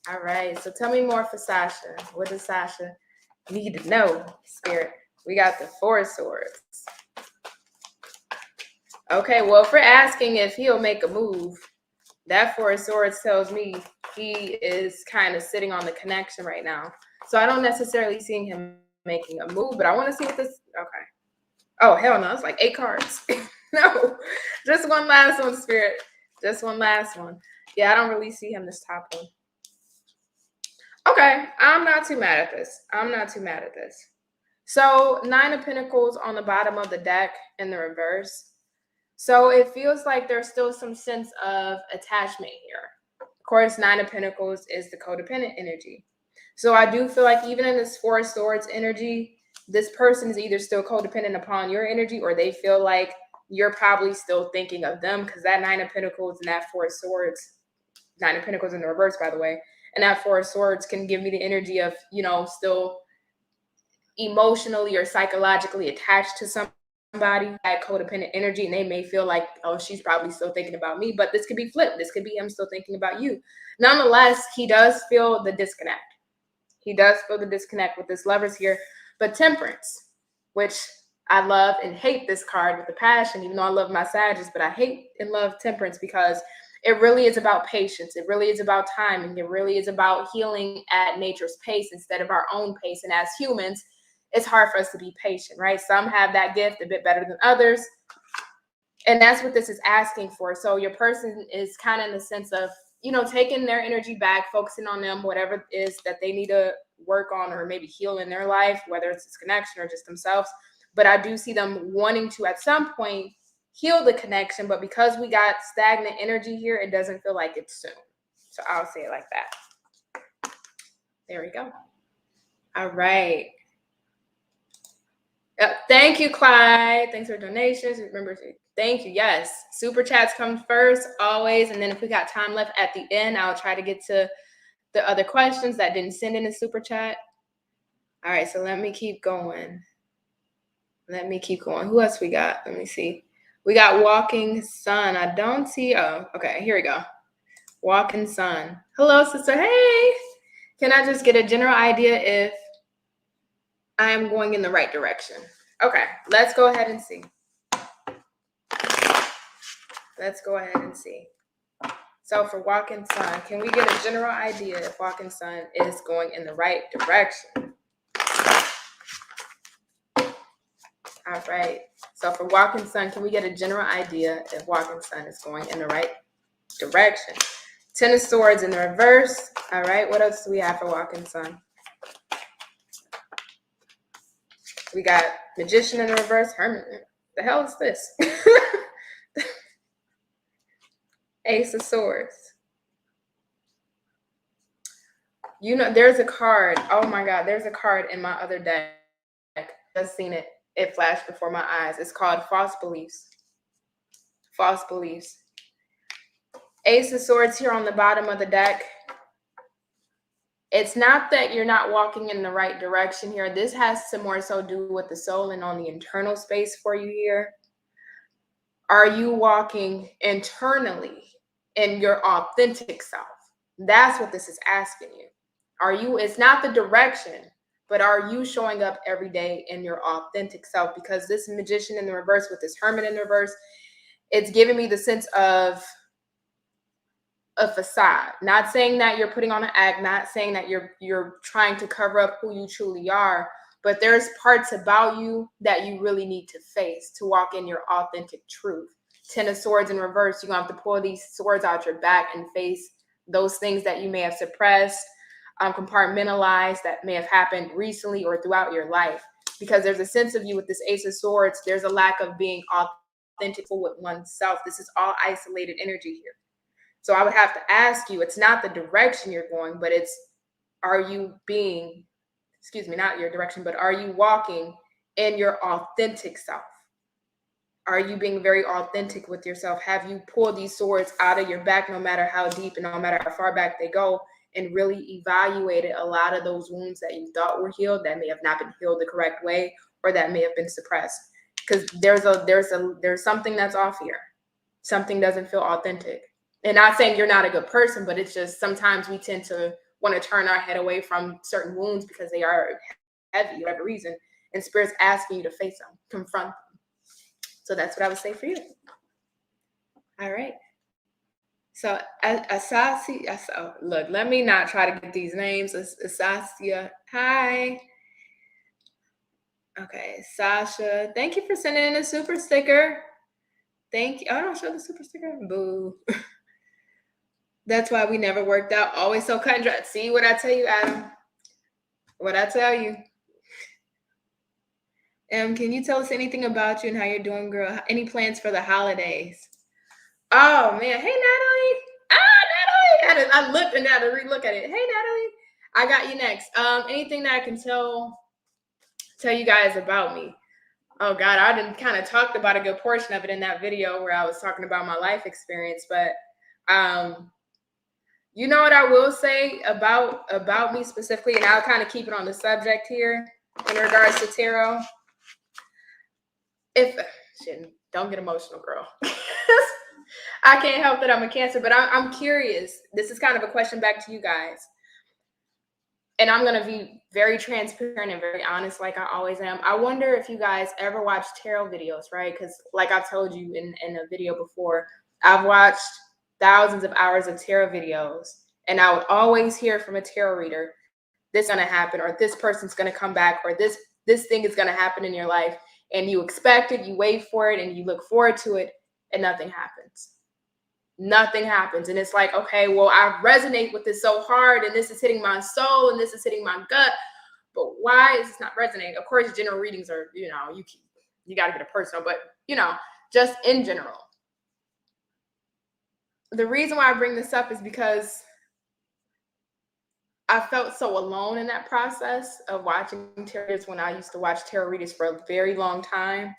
All right. So tell me more for Sasha. What does Sasha need to know, Spirit? We got the Four of Swords. Okay, well, if we're asking if he'll make a move, that Four of Swords tells me he is kind of sitting on the connection right now. So I don't necessarily see him making a move, but I want to see what this, okay. Oh, hell no, it's like 8 cards. No, just one last one, Spirit. Just one last one. Yeah, I don't really see him this top one. Okay, I'm not too mad at this. So 9 of Pentacles on the bottom of the deck in the reverse. So it feels like there's still some sense of attachment here. Of course, 9 of Pentacles is the codependent energy. So I do feel like even in this Four of Swords energy, this person is either still codependent upon your energy, or they feel like you're probably still thinking of them, because that 9 of Pentacles and that Four of Swords, 9 of Pentacles in the reverse, by the way, and that Four of Swords can give me the energy of, still emotionally or psychologically attached to somebody, that codependent energy, and they may feel like, oh, she's probably still thinking about me, but this could be flipped. This could be him still thinking about you. Nonetheless, he does feel the disconnect. He does feel the disconnect with this Lovers here. But Temperance, which I love and hate this card with a passion, even though I love my Sagittarius, but I hate and love Temperance because it really is about patience. It really is about timing. It really is about healing at nature's pace instead of our own pace. And as humans, it's hard for us to be patient, right? Some have that gift a bit better than others. And that's what this is asking for. So your person is kind of in the sense of, taking their energy back, focusing on them, whatever it is that they need to work on or maybe heal in their life, whether it's this connection or just themselves. But I do see them wanting to at some point heal the connection. But because we got stagnant energy here, it doesn't feel like it's soon. So I'll say it like that. There we go. All right. Thank you, Clyde. Thanks for donations. Remember, thank you. Yes, super chats come first, always. And then if we got time left at the end, I'll try to get to the other questions that didn't send in a super chat. All right, so let me keep going. Who else we got? Let me see. We got Walking Sun. I don't see. Oh, okay. Here we go. Walking Sun. Hello, sister. Hey. Can I just get a general idea if I'm going in the right direction? Okay, let's go ahead and see. So for Walking Sun, can we get a general idea if Walking Sun is going in the right direction? All right. So for Walking Sun, can we get a general idea if Walking Sun is going in the right direction? Ten of Swords in the reverse. All right. What else do we have for Walking Sun? We got Magician in the reverse. Hermit. The hell is this? Ace of Swords. You know, there's a card. Oh my God. There's a card in my other deck. Just seen it. It flashed before my eyes. It's called False Beliefs. False Beliefs. Ace of Swords here on the bottom of the deck. It's not that you're not walking in the right direction here. This has to more so do with the soul and on the internal space for you here. Are you walking internally in your authentic self? That's what this is asking you. Are you, it's not the direction, but are you showing up every day in your authentic self? Because this Magician in the reverse with this Hermit in the reverse, it's giving me the sense of a facade. Not saying that you're putting on an act, not saying that you're trying to cover up who you truly are, but there's parts about you that you really need to face to walk in your authentic truth. Ten of Swords in reverse, you're going to have to pull these swords out your back and face those things that you may have suppressed, compartmentalized, that may have happened recently or throughout your life. Because there's a sense of you with this Ace of Swords, there's a lack of being authentic with oneself. This is all isolated energy here. So I would have to ask you, it's not the direction you're going, but it's, are you being, not your direction, but are you walking in your authentic self? Are you being very authentic with yourself? Have you pulled these swords out of your back, no matter how deep and no matter how far back they go, and really evaluated a lot of those wounds that you thought were healed that may have not been healed the correct way, or that may have been suppressed? Because there's something that's off here. Something doesn't feel authentic. And not saying you're not a good person, but it's just sometimes we tend to want to turn our head away from certain wounds because they are heavy, whatever reason. And Spirit's asking you to face them, confront them. So that's what I would say for you. All right. So Asasia, look, let me not try to get these names. Asasia, hi. Okay, Sasha, thank you for sending in a super sticker. Thank you. Oh, I don't show the super sticker. Boo. That's why we never worked out. Always so cut and dry. See what I tell you, Adam? What I tell you? Can you tell us anything about you and how you're doing, girl? Any plans for the holidays? Oh, man. Hey, Natalie. Natalie. I looked and had to re-look at it. Hey, Natalie. I got you next. Anything that I can tell you guys about me? Oh, God. I didn't kind of talked about a good portion of it in that video where I was talking about my life experience. But you know what I will say about me specifically, and I'll kind of keep it on the subject here in regards to tarot. Don't get emotional, girl. I can't help that I'm a Cancer, but I'm curious. This is kind of a question back to you guys. And I'm going to be very transparent and very honest like I always am. I wonder if you guys ever watch tarot videos, right? Because like I've told you in a video before, I've watched thousands of hours of tarot videos, and I would always hear from a tarot reader, this is going to happen, or this person's going to come back, or this thing is going to happen in your life, and you expect it, you wait for it, and you look forward to it, and nothing happens. nothing happens. And it's like, okay, well, I resonate with this so hard, and this is hitting my soul, and this is hitting my gut. But why is this not resonating? Of course, general readings are, you got to get a personal, but, just in general. The reason why I bring this up is because I felt so alone in that process of watching tarot readers when I used to watch tarot readers for a very long time.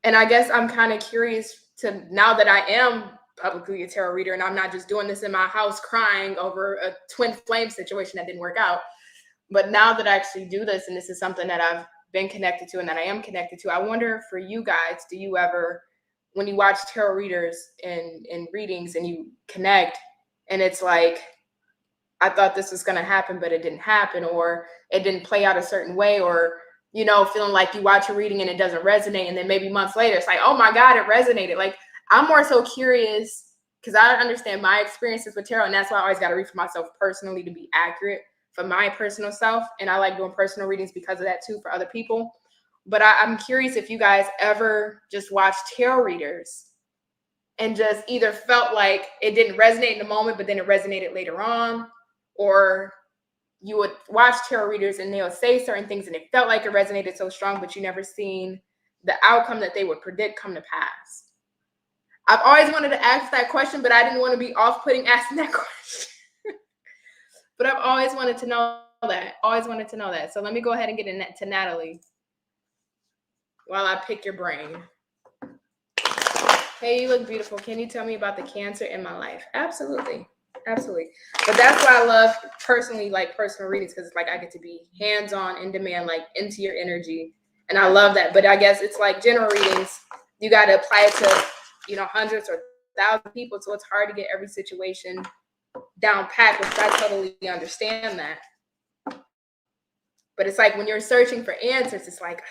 And I guess I'm kind of curious to, now that I am publicly a tarot reader and I'm not just doing this in my house crying over a twin flame situation that didn't work out, but now that I actually do this, and this is something that I've been connected to and that I am connected to, I wonder for you guys, do you ever, when you watch tarot readers in readings and you connect and it's like, I thought this was going to happen, but it didn't happen, or it didn't play out a certain way, or, feeling like you watch a reading and it doesn't resonate. And then maybe months later, it's like, oh my God, it resonated. Like, I'm more so curious because I understand my experiences with tarot. And that's why I always got to read for myself personally to be accurate for my personal self. And I like doing personal readings because of that too, for other people. But I'm curious if you guys ever just watch tarot readers and just either felt like it didn't resonate in the moment, but then it resonated later on, or you would watch tarot readers and they'll say certain things and it felt like it resonated so strong, but you never seen the outcome that they would predict come to pass. I've always wanted to ask that question, but I didn't want to be off-putting asking that question. But I've always wanted to know that. So let me go ahead and get to Natalie while I pick your brain. Hey, you look beautiful. Can you tell me about the Cancer in my life? Absolutely. But that's why I love personal readings, because it's like I get to be hands-on, in demand, like into your energy. And I love that. But I guess it's like general readings, you got to apply it to, hundreds or thousands of people. So it's hard to get every situation down pat, which I totally understand that. But it's like when you're searching for answers, it's like,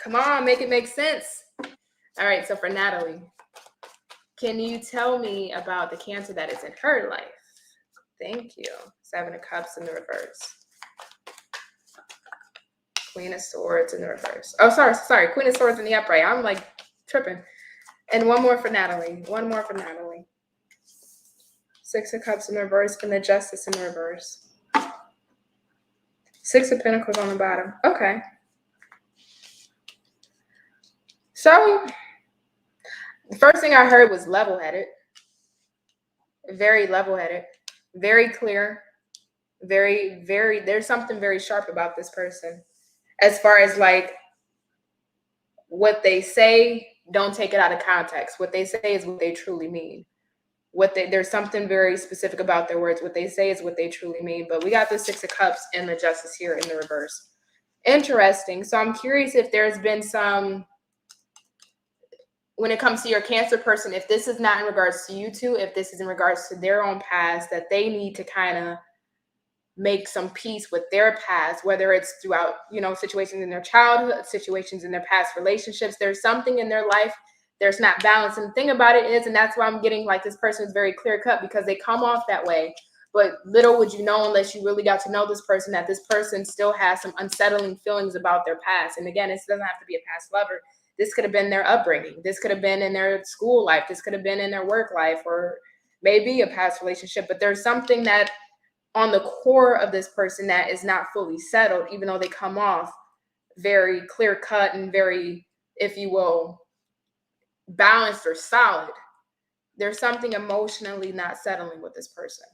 come on, make it make sense. All right, so for Natalie, can you tell me about the Cancer that is in her life? Thank you. 7 of Cups in the reverse. Queen of Swords in the reverse. Oh, sorry. Queen of Swords in the upright. I'm like tripping. And one more for Natalie. 6 of Cups in the reverse and the Justice in the reverse. 6 of Pentacles on the bottom. Okay. So the first thing I heard was level-headed. Very level-headed. Very clear. Very, very, there's something very sharp about this person. As far as like what they say, don't take it out of context. What they say is what they truly mean. There's something very specific about their words. What they say is what they truly mean. But we got the 6 of Cups and the Justice here in the reverse. Interesting. So I'm curious if there's been some, when it comes to your Cancer person, if this is not in regards to you two, if this is in regards to their own past, that they need to kind of make some peace with their past, whether it's throughout, situations in their childhood, situations in their past relationships. There's something in their life, there's not balance. And the thing about it is, and that's why I'm getting like this person is very clear cut, because they come off that way. But little would you know, unless you really got to know this person, that this person still has some unsettling feelings about their past. And again, it doesn't have to be a past lover. This could have been their upbringing. This could have been in their school life. This could have been in their work life, or maybe a past relationship. But there's something that on the core of this person that is not fully settled, even though they come off very clear cut and very, if you will, balanced or solid. There's something emotionally not settling with this person.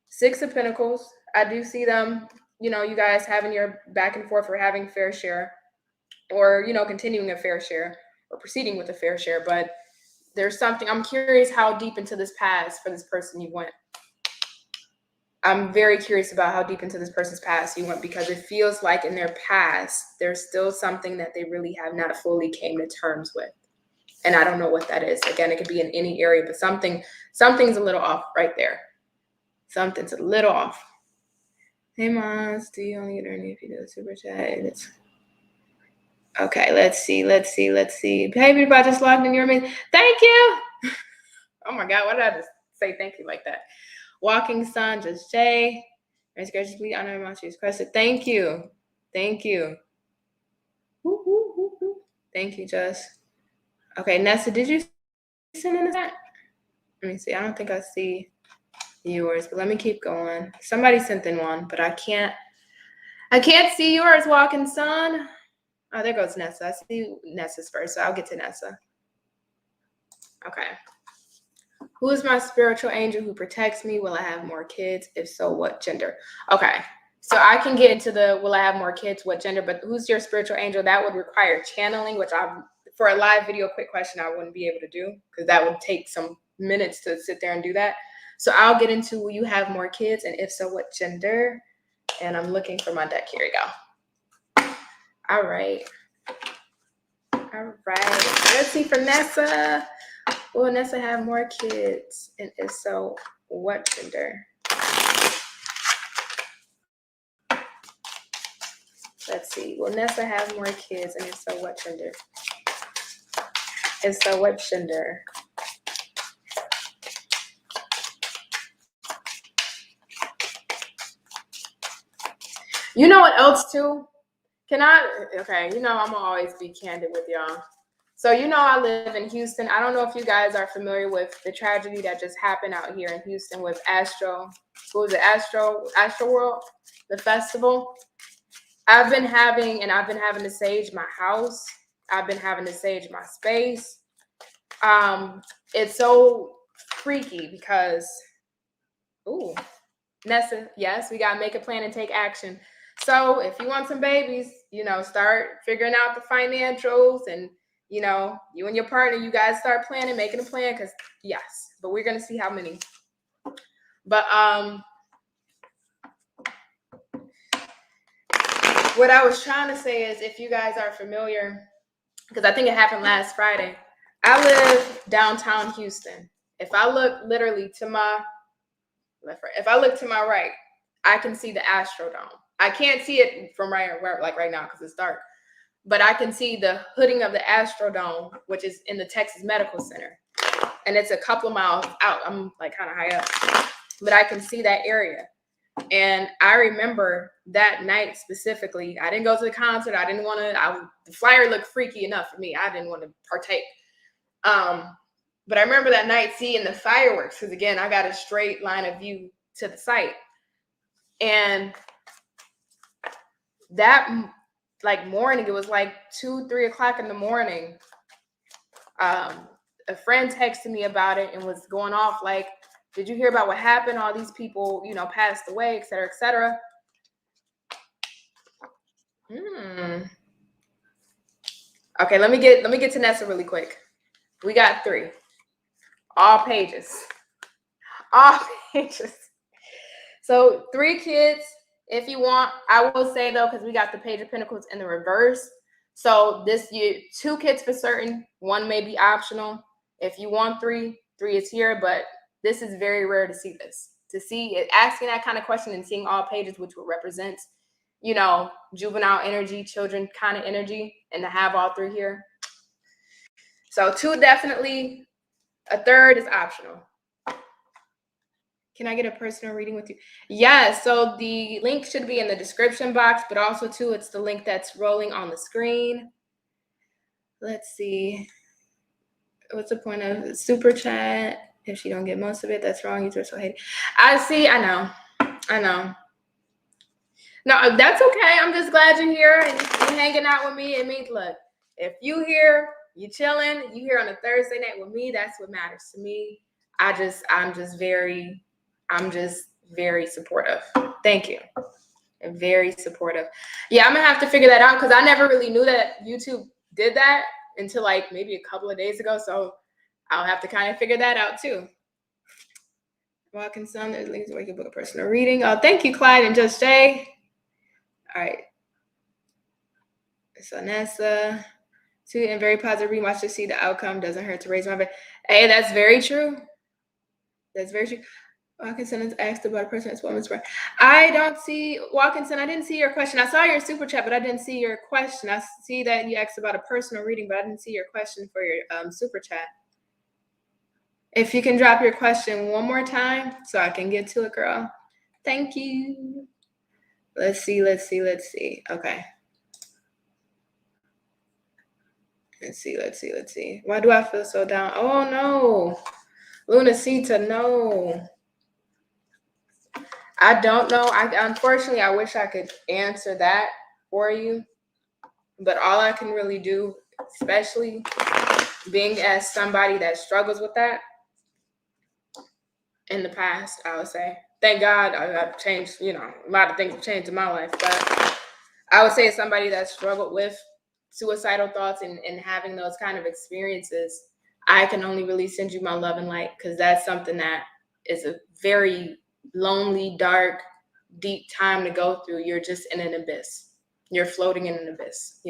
6 of Pentacles. I do see them, you guys having your back and forth, or having fair share, or, continuing a fair share, or proceeding with a fair share. But there's something, I'm curious how deep into this past for this person you went. I'm very curious about how deep into this person's past you went, because it feels like in their past, there's still something that they really have not fully came to terms with. And I don't know what that is. Again, it could be in any area, but something's a little off right there. Something's a little off. Hey, Mons, do you only get earning if you do a super chat? Okay, let's see. Hey, people, I just logged in. You're amazing. Thank you. Oh my God, why did I just say thank you like that? Walking Sun, just Jay. Most graciously honor my Jesus Christ. Thank you. Thank you, Just. Okay, Nessa, did you sending that? Let me see. I don't think I see yours, but let me keep going. Somebody sent in one, but I can't see yours, Walking Sun. Oh, there goes Nessa. I see Nessa's first, so I'll get to Nessa. Okay. Who is my spiritual angel who protects me? Will I have more kids? If so, what gender? Okay. So I can get into the will I have more kids, what gender, but who's your spiritual angel? That would require channeling, which for a live video quick question, I wouldn't be able to do because that would take some minutes to sit there and do that. So I'll get into will you have more kids? And if so, what gender? And I'm looking for my deck. Here we go. All right. Let's see for Nessa. Will Nessa have more kids? And if so, what gender? Let's see. Will Nessa have more kids? And if so, what gender? If so, what gender? You know what else too? Okay, I'm gonna always be candid with y'all. So I live in Houston. I don't know if you guys are familiar with the tragedy that just happened out here in Houston with Astro World, the festival. I've been having to sage my house. I've been having to sage my space. It's so freaky because, Nessa, yes, we gotta make a plan and take action. So if you want some babies, start figuring out the financials and, you and your partner, you guys start planning, making a plan because yes, but we're going to see how many. But what I was trying to say is if you guys are familiar, because I think it happened last Friday, I live downtown Houston. If I look literally to my left, right, if I look to my right, I can see the Astrodome. I can't see it from right now because it's dark. But I can see the hooding of the Astrodome, which is in the Texas Medical Center. And it's a couple of miles out. I'm like kind of high up. But I can see that area. And I remember that night specifically, I didn't go to the concert. I didn't want to, the flyer looked freaky enough for me. I didn't want to partake. But I remember that night seeing the fireworks because, again, I got a straight line of view to the site. And that morning, it was like 2-3 o'clock in the morning. A friend texted me about it and was going off like, did you hear about what happened? All these people, passed away, et cetera, et cetera. Okay, let me get to Nessa really quick. We got 3. All pages. So 3 kids. If you want, I will say though, because we got the Page of Pentacles in the reverse. So 2 kids for certain, 1 may be optional. If you want 3 is here, but this is very rare to see this. To see it, asking that kind of question and seeing all pages, which would represent, juvenile energy, children kind of energy, and to have all 3 here. So 2 definitely, a 3rd is optional. Can I get a personal reading with you? Yeah, so the link should be in the description box, but also too, it's the link that's rolling on the screen. Let's see. What's the point of super chat? If you don't get most of it, that's wrong. You so hate. I know. No, that's okay. I'm just glad you're here and you're hanging out with me. It means, look, if you here, you chilling, you here on a Thursday night with me, that's what matters to me. I'm just very supportive. Thank you. And very supportive. Yeah, I'm gonna have to figure that out because I never really knew that YouTube did that until like maybe a couple of days ago. So I'll have to kind of figure that out too. Walking Sun, there's links where you can book a personal reading. Oh, thank you, Clyde and Just Jay. All right. So Nessa, 2 and very positive reading. Watch to see the outcome. Doesn't hurt to raise my bed. Hey, that's very true. That's very true. Walkinson has asked about a person that's woman's right. I don't see Walkinson. I didn't see your question. I saw your super chat, but I didn't see your question. I see that you asked about a personal reading, but I didn't see your question for your super chat. If you can drop your question one more time so I can get to it, girl. Thank you. Let's see. Okay. Let's see. Why do I feel so down? Oh no. Lunacita, no. I don't know. Unfortunately, I wish I could answer that for you. But all I can really do, especially being as somebody that struggles with that in the past, I would say, thank God I've changed, a lot of things have changed in my life. But I would say as somebody that struggled with suicidal thoughts and having those kind of experiences, I can only really send you my love and light, because that's something that is a very lonely, dark, deep time to go through. You're just in an abyss. You're floating in an abyss,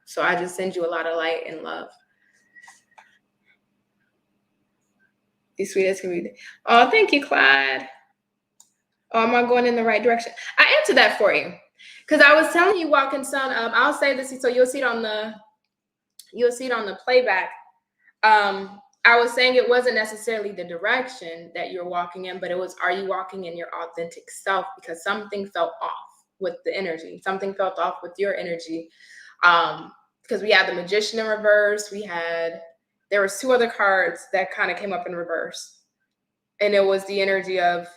So I just send you a lot of light and love. You sweet as can be. Oh, thank you, Clyde. Oh, am I going in the right direction? I answered that for you, because I was telling you, Walking Sun. I'll say this, so you'll see it on the playback. I was saying it wasn't necessarily the direction that you're walking in, but it was, are you walking in your authentic self? Because something felt off with the energy. Something felt off with your energy. Because we had the Magician in reverse. There was two other cards that kind of came up in reverse. And it was the energy of,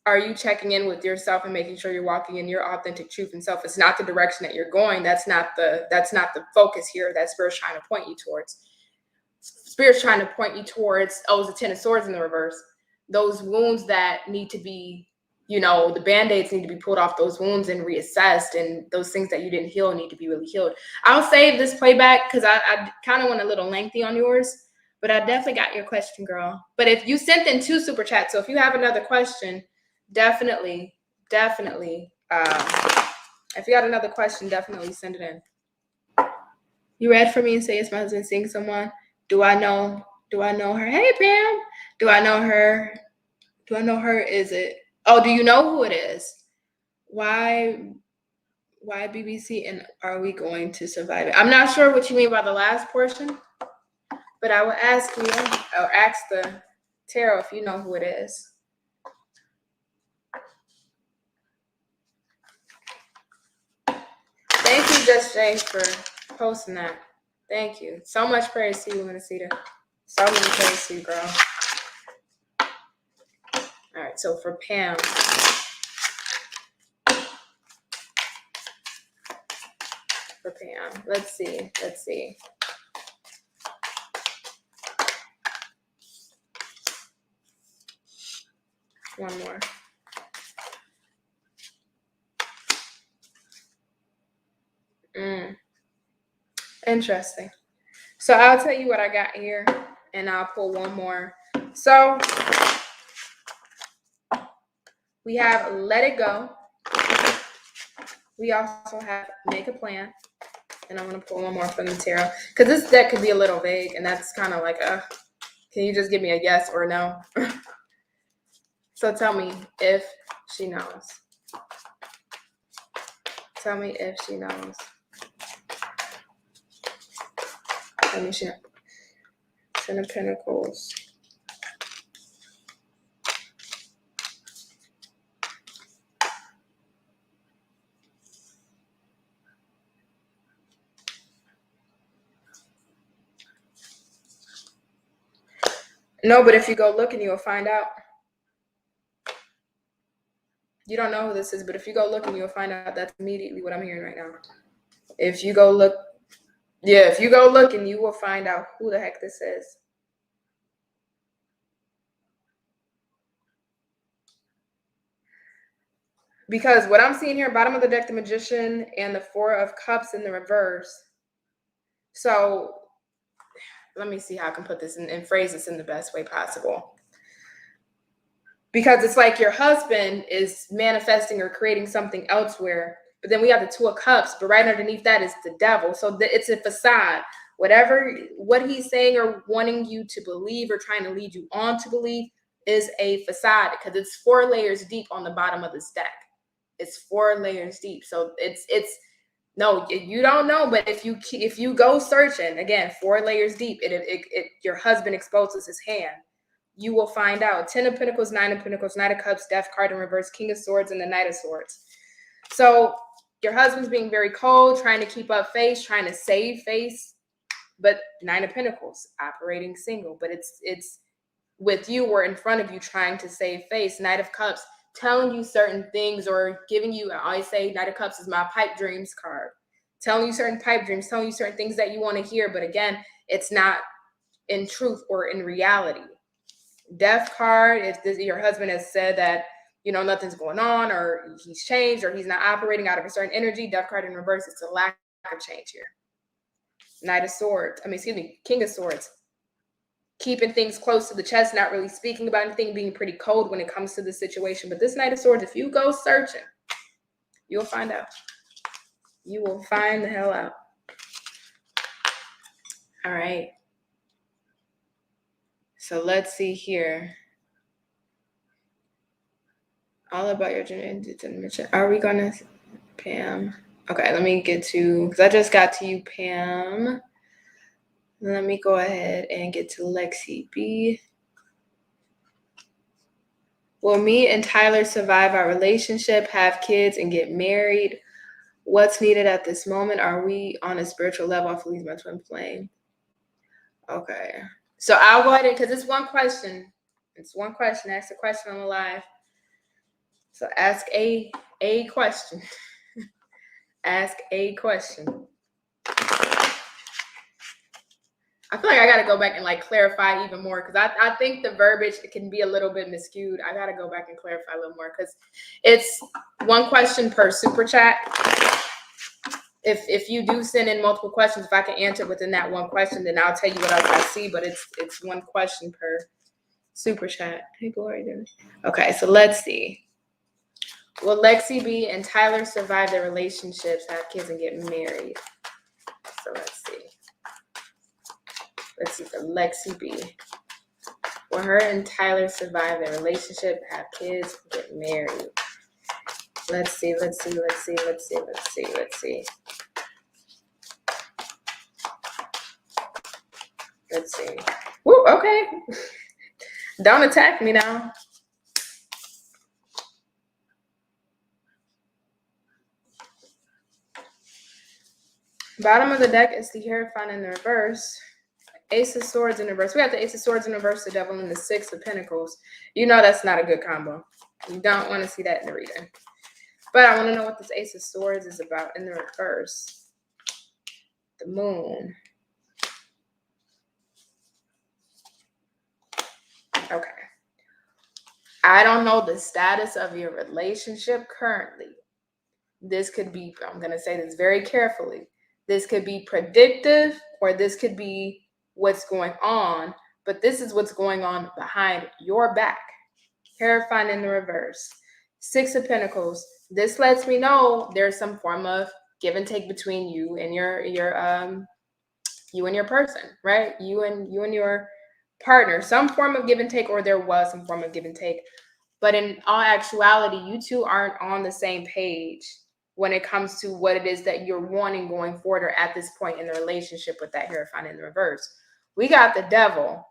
are you checking in with yourself and making sure you're walking in your authentic truth and self? It's not the direction that you're going. That's not the focus here that Spirit's trying to point you towards. Spirit's trying to point you towards, the Ten of Swords in the reverse. Those wounds that need to be, the Band-Aids need to be pulled off those wounds and reassessed, and those things that you didn't heal need to be really healed. I'll save this playback because I kind of went a little lengthy on yours, but I definitely got your question, girl. But if you sent in 2 super chats, so if you have another question, definitely, if you got another question, definitely send it in. You read for me and say, is my husband seeing someone? Do I know her? Hey, Pam. Do I know her? Is it? Oh, do you know who it is? Why BBC, and are we going to survive it? I'm not sure what you mean by the last portion, but I will ask you, or ask the tarot if you know who it is. Thank you, Just Jay, for posting that. Thank you. So much praise to you, Lunacita. So many praise to you, girl. All right, so for Pam. Let's see. One more. Interesting. So I'll tell you what I got here, and I'll pull one more. So we have Let It Go. We also have Make a Plan. And I'm going to pull one more from the tarot, because this deck could be a little vague, and that's kind of like, can you just give me a yes or no? So tell me if she knows. Tell me if she knows. Let me see. Ten of Pentacles. No, but if you go looking, you'll find out. You don't know who this is, but if you go looking, you'll find out. That's immediately what I'm hearing right now. If you go look, if you go looking, you will find out who the heck this is. Because what I'm seeing here, bottom of the deck, the Magician and the Four of Cups in the reverse. So let me see how I can put this in and phrase this in the best way possible. Because it's like your husband is manifesting or creating something elsewhere, but then we have the Two of Cups, but right underneath that is the Devil. So it's a facade. What he's saying or wanting you to believe or trying to lead you on to believe is a facade, because it's 4 layers deep on the bottom of this deck. It's 4 layers deep. So it's no, you don't know, but if you go searching, again, 4 layers deep, your husband exposes his hand. You will find out. 10 of Pentacles, 9 of Pentacles, Knight of Cups, Death card in reverse, King of Swords, and the Knight of Swords. So your husband's being very cold, trying to keep up face, trying to save face. But Nine of Pentacles, operating single, but it's with you or in front of you trying to save face. Knight of Cups, telling you certain things or giving you, I always say Knight of Cups is my pipe dreams card. Telling you certain pipe dreams, telling you certain things that you want to hear, but again, it's not in truth or in reality. Death card, if your husband has said that, nothing's going on or he's changed or he's not operating out of a certain energy, death card in reverse, it's a lack of change here. King of Swords. Keeping things close to the chest, not really speaking about anything, being pretty cold when it comes to the situation. But this Knight of Swords, if you go searching, you'll find out. You will find the hell out. All right. So let's see here. All about your gender. Are we going to, Pam? Okay, let me get to, because I just got to you, Pam. Let me go ahead and get to Lexi B. Will me and Tyler survive our relationship, have kids, and get married? What's needed at this moment? Are we on a spiritual level? I'll leave my twin flame. Okay. So I'll go ahead and, because it's one question. It's one question. Ask the question on the live. So ask a question. Ask a question. I feel like I got to go back and clarify even more, because I think the verbiage can be a little bit miscued. I got to go back and clarify a little more, because it's one question per super chat. If you do send in multiple questions, if I can answer within that one question, then I'll tell you what else I see. But it's one question per super chat. Hey, Glory. Okay, so let's see. Will Lexi B and Tyler survive their relationships, have kids, and get married? So let's see. Let's see for Lexi B. Will her and Tyler survive their relationship, have kids, get married? Let's see. Woo, okay. Don't attack me now. Bottom of the deck is the Hierophant in the reverse. Ace of Swords in reverse. We have the Ace of Swords in reverse, the Devil, and the Six of Pentacles. You know that's not a good combo. You don't want to see that in the reading. But I want to know what this Ace of Swords is about in the reverse. The Moon. Okay. I don't know the status of your relationship currently. This could be, I'm going to say this very carefully. This could be predictive, or this could be what's going on, but this is what's going on behind your back. Hierophant in the reverse. Six of Pentacles. This lets me know there's some form of give and take between you and your person, right? You and your partner. Some form of give and take, or there was some form of give and take. But in all actuality, you two aren't on the same page when it comes to what it is that you're wanting going forward, or at this point in the relationship with that Hierophant in the reverse. We got the Devil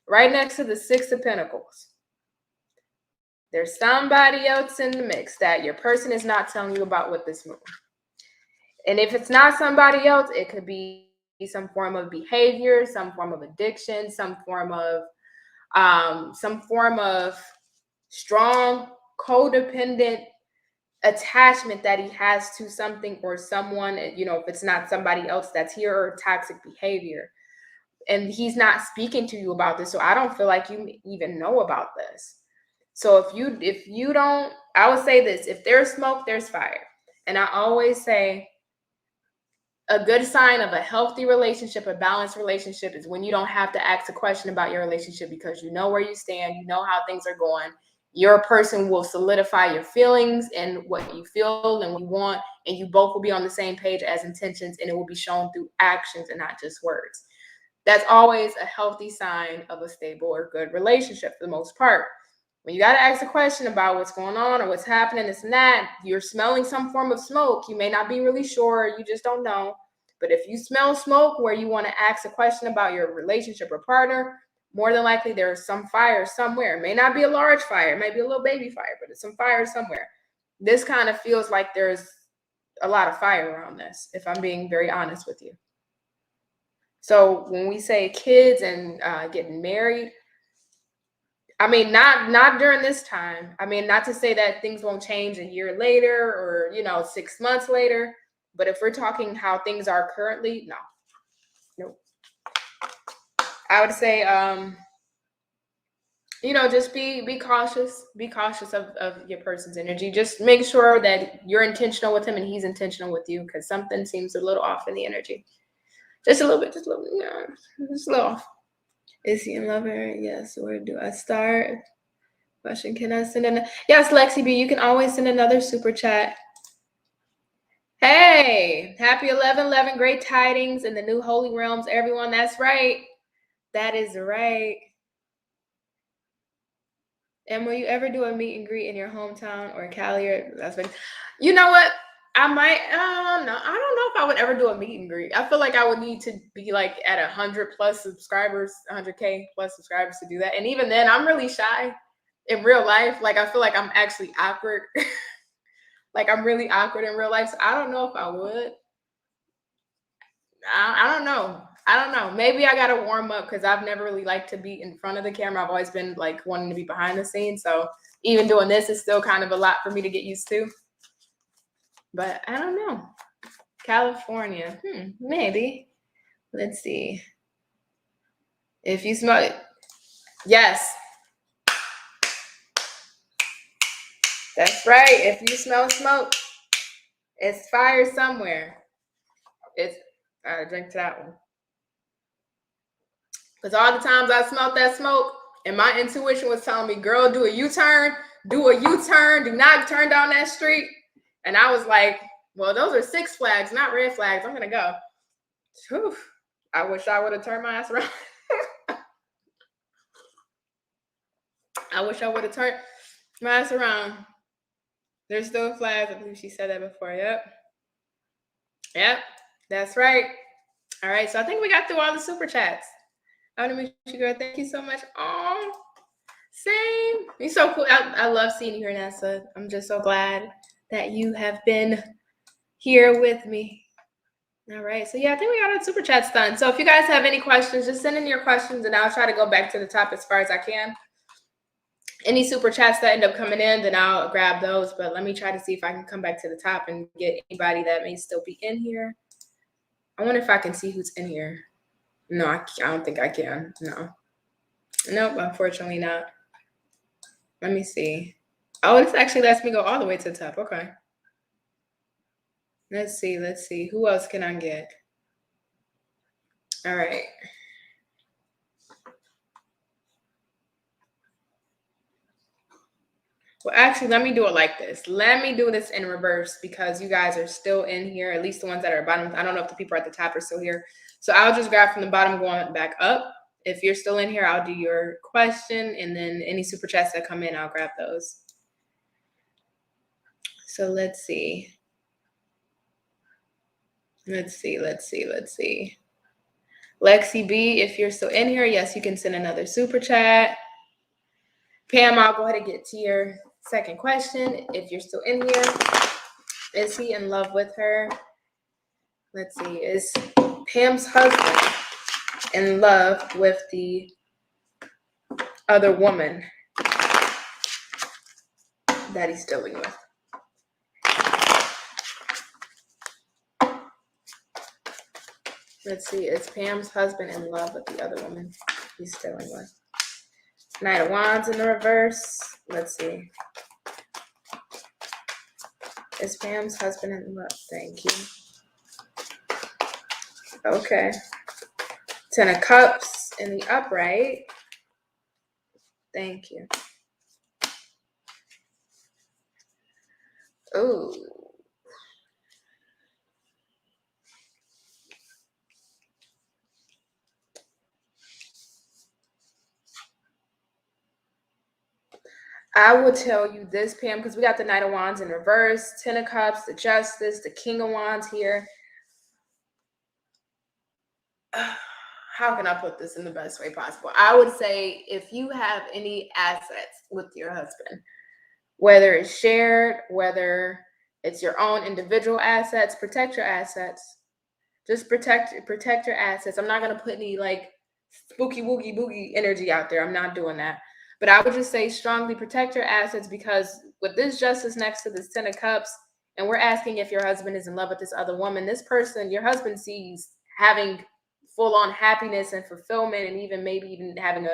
right next to the Six of Pentacles. There's somebody else in the mix that your person is not telling you about with this move. And if it's not somebody else, it could be some form of behavior, some form of addiction, some form of strong codependent attachment that he has to something or someone. If it's not somebody else that's here, or toxic behavior. And he's not speaking to you about this. So I don't feel like you even know about this. So if you don't, I would say this: if there's smoke, there's fire. And I always say a good sign of a healthy relationship, a balanced relationship, is when you don't have to ask a question about your relationship, because you know where you stand, you know how things are going. Your person will solidify your feelings and what you feel and what you want, and you both will be on the same page as intentions, and it will be shown through actions and not just words. That's always a healthy sign of a stable or good relationship for the most part. When you got to ask a question about what's going on or what's happening, this and that, you're smelling some form of smoke. You may not be really sure. You just don't know. But if you smell smoke where you want to ask a question about your relationship or partner, more than likely there's some fire somewhere. It may not be a large fire. It might be a little baby fire, but it's some fire somewhere. This kind of feels like there's a lot of fire around this, if I'm being very honest with you. So when we say kids and getting married, I mean, not during this time. I mean, not to say that things won't change a year later or 6 months later. But if we're talking how things are currently, no. I would say, just be cautious. Be cautious of your person's energy. Just make sure that you're intentional with him and he's intentional with you, because something seems a little off in the energy. Just a little bit. Just a little. Just a little off. Is he in love with her? Yes. Where do I start? Question, can I send in? Yes, Lexi B, you can always send another super chat. Hey, happy 11/11, great tidings in the new holy realms, everyone. That's right. That is right. And will you ever do a meet and greet in your hometown or Cali or Las Vegas? You know what? I might. No, I don't know if I would ever do a meet and greet. I feel like I would need to be like at 100 plus subscribers, 100K plus subscribers to do that. And even then, I'm really shy in real life. Like, I feel like I'm actually awkward. Like, I'm really awkward in real life. So I don't know if I would. I don't know. I don't know. Maybe I gotta warm up because I've never really liked to be in front of the camera. I've always been like wanting to be behind the scenes. So even doing this is still kind of a lot for me to get used to. But I don't know. California. Maybe. Let's see. If you smell it. Yes. That's right. If you smell smoke, it's fire somewhere. It's drink to that one. Because all the times I smelled that smoke and my intuition was telling me, girl, do a U-turn, do not turn down that street. And I was like, well, those are Six Flags, not red flags. I'm going to go. Whew. I wish I would have turned my ass around. I wish I would have turned my ass around. There's still flags. I believe she said that before. Yep. That's right. All right. So I think we got through all the super chats. I want to meet you, girl. Thank you so much. Oh, same. You're so cool. I love seeing you here, Nessa. I'm just so glad that you have been here with me. All right. So yeah, I think we got our super chats done. So if you guys have any questions, just send in your questions and I'll try to go back to the top as far as I can. Any super chats that end up coming in, then I'll grab those. But let me try to see if I can come back to the top and get anybody that may still be in here. I wonder if I can see who's in here. No, I don't think I can. No. Nope, unfortunately not. Let me see. Oh, this actually lets me go all the way to the top. Okay. Let's see. Who else can I get? All right. Well, actually, let me do it like this. Let me do this in reverse because you guys are still in here, at least the ones that are at bottom. I don't know if the people at the top are still here. So I'll just grab from the bottom going back up. If you're still in here, I'll do your question. And then any super chats that come in, I'll grab those. So let's see. Let's see. Lexi B, if you're still in here, yes, you can send another super chat. Pam, I'll go ahead and get to your second question. If you're still in here, is he in love with her? Let's see. Is Pam's husband in love with the other woman that he's dealing with? Let's see. Is Pam's husband in love with the other woman he's dealing with? Knight of Wands in the reverse. Let's see. Is Pam's husband in love? Thank you. Okay. 10 of Cups in the upright. Thank you. Ooh. I will tell you this, Pam, because we got the Knight of Wands in reverse, 10 of Cups, the Justice, the King of Wands here. How can I put this in the best way possible? I would say if you have any assets with your husband, whether it's shared, whether it's your own individual assets, protect your assets. Just protect your assets. I'm not going to put any like spooky woogie boogie energy out there. I'm not doing that. But I would just say strongly protect your assets, because with this justice next to this 10 of cups, and we're asking if your husband is in love with this other woman, this person, your husband, sees having full on happiness and fulfillment, and even maybe even having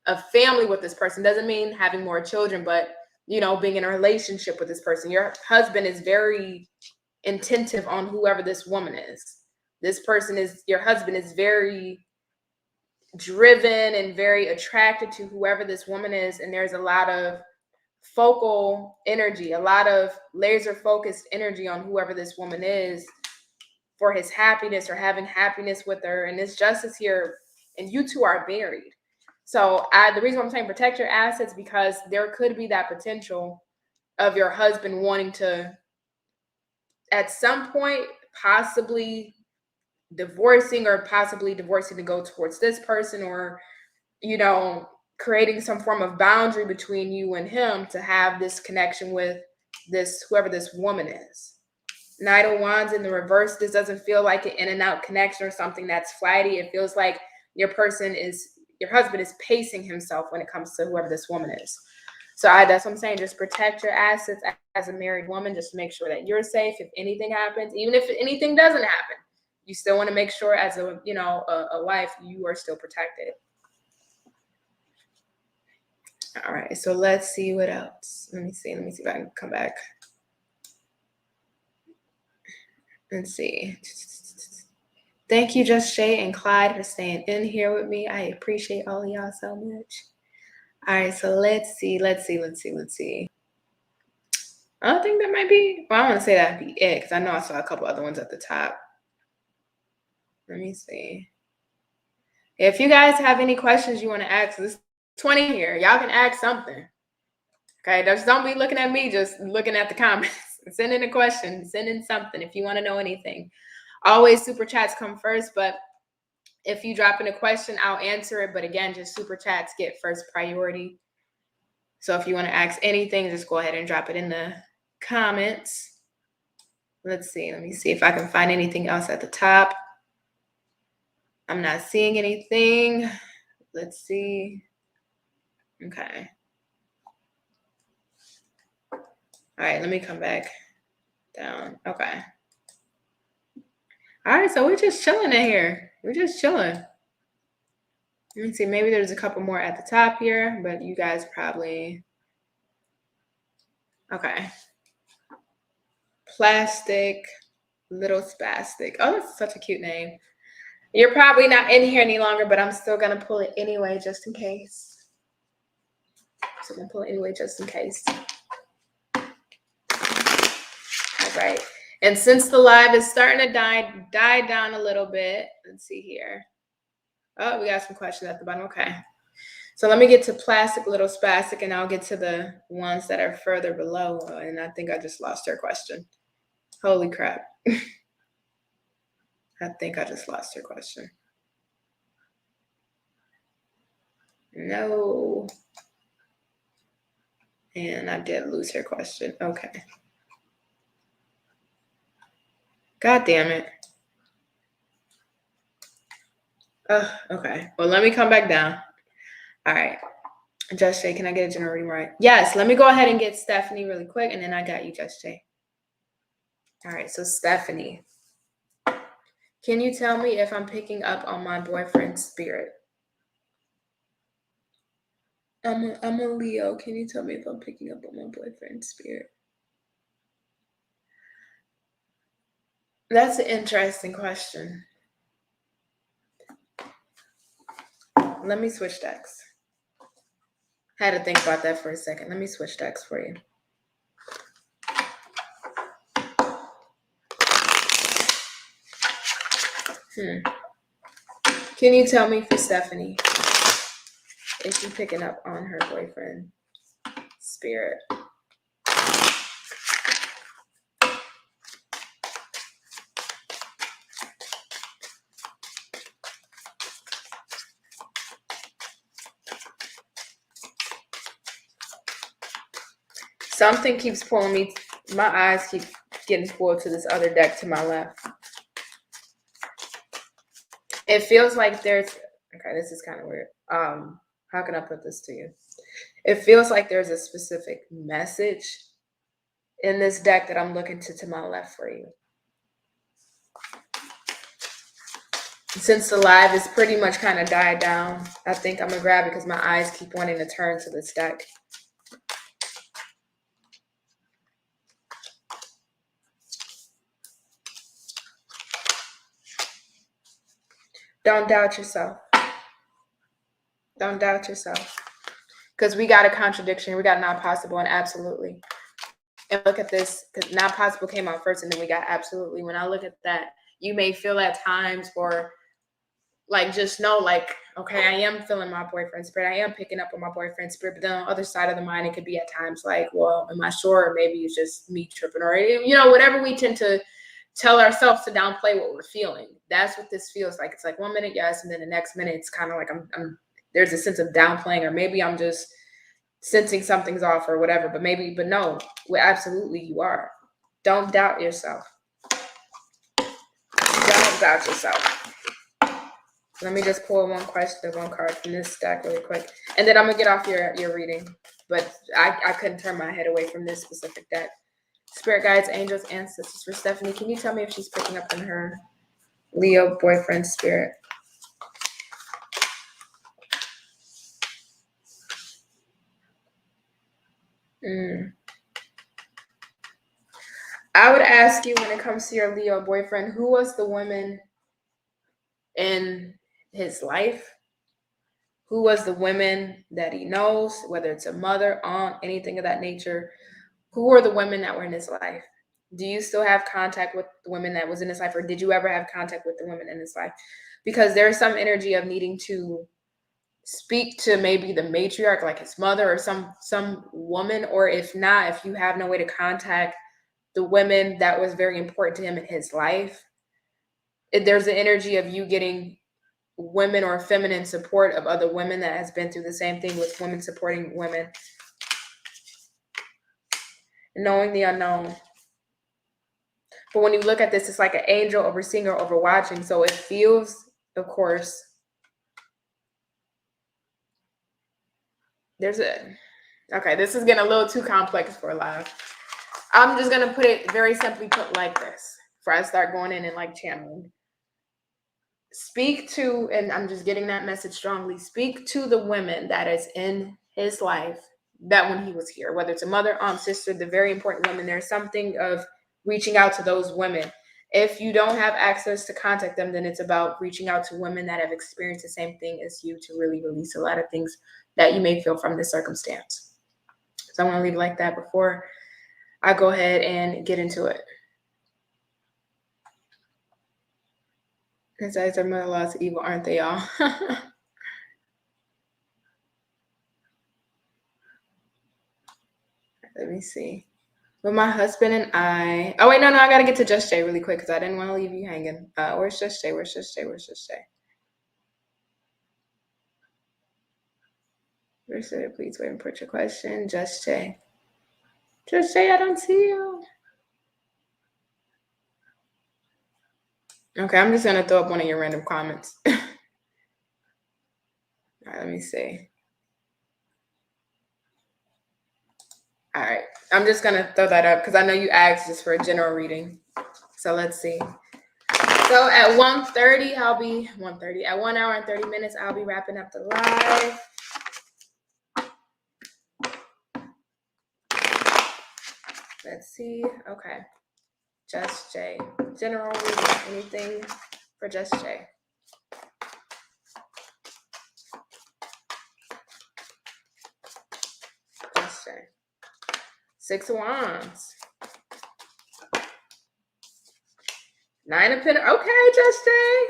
a family with this person. Doesn't mean having more children, but being in a relationship with this person. Your husband is very attentive on whoever this woman is. Your husband is very driven and very attracted to whoever this woman is, and there's a lot of focal energy, a lot of laser focused energy on whoever this woman is for his happiness or having happiness with her. And this justice here, and you two are married. So the reason I'm saying protect your assets, because there could be that potential of your husband wanting to, at some point, possibly divorcing to go towards this person, or creating some form of boundary between you and him to have this connection with whoever this woman is. Knight of Wands in the reverse. This doesn't feel like an in and out connection or something that's flighty. It feels like your husband is pacing himself when it comes to whoever this woman is. So that's what I'm saying. Just protect your assets as a married woman. Just make sure that you're safe if anything happens. Even if anything doesn't happen, you still want to make sure as a wife, you are still protected. All right. So let's see what else. Let me see if I can come back. Let's see. Thank you, Just Shay and Clyde, for staying in here with me. I appreciate all of y'all so much. All right, so let's see. I don't think that might be. Well, I want to say that'd be it, because I know I saw a couple other ones at the top. Let me see. If you guys have any questions you want to ask, there's 20 here. Y'all can ask something. Okay, just don't be looking at me, just looking at the comments. Send in a question, send in something if you want to know anything. Always super chats come first, but if you drop in a question, I'll answer it. But again, just super chats get first priority. So if you want to ask anything, just go ahead and drop it in the comments. Let's see. Let me see if I can find anything else at the top. I'm not seeing anything. Let's see. Okay. All right, let me come back down. Okay. All right, so we're just chilling in here. We're just chilling. Let me see. Maybe there's a couple more at the top here, but you guys probably... Okay. Plastic, Little Spastic. Oh, that's such a cute name. You're probably not in here any longer, but I'm still going to pull it anyway, just in case. So I'm going to pull it anyway, just in case. All right. And since the live is starting to die down a little bit, let's see here. Oh, we got some questions at the bottom. Okay. So let me get to Plastic, Little Spastic, and I'll get to the ones that are further below. And I think I just lost her question. Holy crap. I think I just lost her question. No. And I did lose her question. Okay. God damn it. Okay. Well, let me come back down. All right. Just Shay, can I get a general reading right? Yes. Let me go ahead and get Stephanie really quick, and then I got you, Just Shay. All right. So Stephanie, can you tell me if I'm picking up on my boyfriend's spirit? I'm a Leo. Can you tell me if I'm picking up on my boyfriend's spirit? That's an interesting question. Let me switch decks. Had to think about that for a second. Let me switch decks for you. Can you tell me for Stephanie if she's picking up on her boyfriend spirit? Something keeps pulling me. My eyes keep getting pulled to this other deck to my left. It feels like there's, okay, this is kind of weird. How can I put this to you? It feels like there's a specific message in this deck that I'm looking to my left for you. Since the live is pretty much kind of died down, I think I'm gonna grab it because my eyes keep wanting to turn to this deck. Don't doubt yourself. Don't doubt yourself. Because we got a contradiction. We got not possible and absolutely. And look at this, because not possible came out first and then we got absolutely. When I look at that, you may feel at times or like just know like, okay, I am feeling my boyfriend's spirit. I am picking up on my boyfriend's spirit. But then on the other side of the mind, it could be at times like, well, am I sure? Or maybe it's just me tripping or, you know, whatever we tend to tell ourselves to downplay what we're feeling. That's what this feels like. It's like 1 minute, yes. And then the next minute, it's kind of like I'm there's a sense of downplaying, or maybe I'm just sensing something's off or whatever, but no, well, absolutely you are. Don't doubt yourself. Don't doubt yourself. Let me just pull one card from this stack really quick. And then I'm gonna get off your reading. But I couldn't turn my head away from this specific deck. Spirit guides, angels, ancestors for Stephanie. Can you tell me if she's picking up in her Leo boyfriend spirit? I would ask you, when it comes to your Leo boyfriend, who was the woman in his life? Who was the women that he knows, whether it's a mother, aunt, anything of that nature? Who were the women that were in his life? Do you still have contact with the women that was in his life, or did you ever have contact with the women in his life? Because there's some energy of needing to speak to maybe the matriarch, like his mother or some woman, or if not, if you have no way to contact the women that was very important to him in his life, there's an energy of you getting women or feminine support of other women that has been through the same thing, with women supporting women. Knowing the unknown. But when you look at this, it's like an angel overseeing or overwatching. So it feels, of course, okay, this is getting a little too complex for live. I'm just going to put it very simply put like this before I start going in and like channeling. Speak to, and I'm just getting that message strongly, speak to the women that is in his life that when he was here, whether it's a mother, aunt, sister, the very important women, there's something of reaching out to those women. If you don't have access to contact them, then it's about reaching out to women that have experienced the same thing as you to really release a lot of things that you may feel from this circumstance. So I want to leave it like that before I go ahead and get into it. His eyes are mother-in-law's evil, aren't they all? Let me see. But my husband and I. Oh wait, no, I gotta get to Just Jay really quick because I didn't want to leave you hanging. Where's Just Jay? Where's Just Jay? Where's Just Jay? Where's it? Please wait and put your question. Just Jay. Just Jay, I don't see you. Okay, I'm just gonna throw up one of your random comments. All right, let me see. All right, I'm just gonna throw that up because I know you asked just for a general reading. So let's see. So at 1:30, I'll be 1:30. At 1 hour and 30 minutes, I'll be wrapping up the live. Let's see. Okay. Just Jay. General reading. Anything for Just Jay? Just Jay. 6 of Wands. 9 of Pentacles. Okay, Just Jay.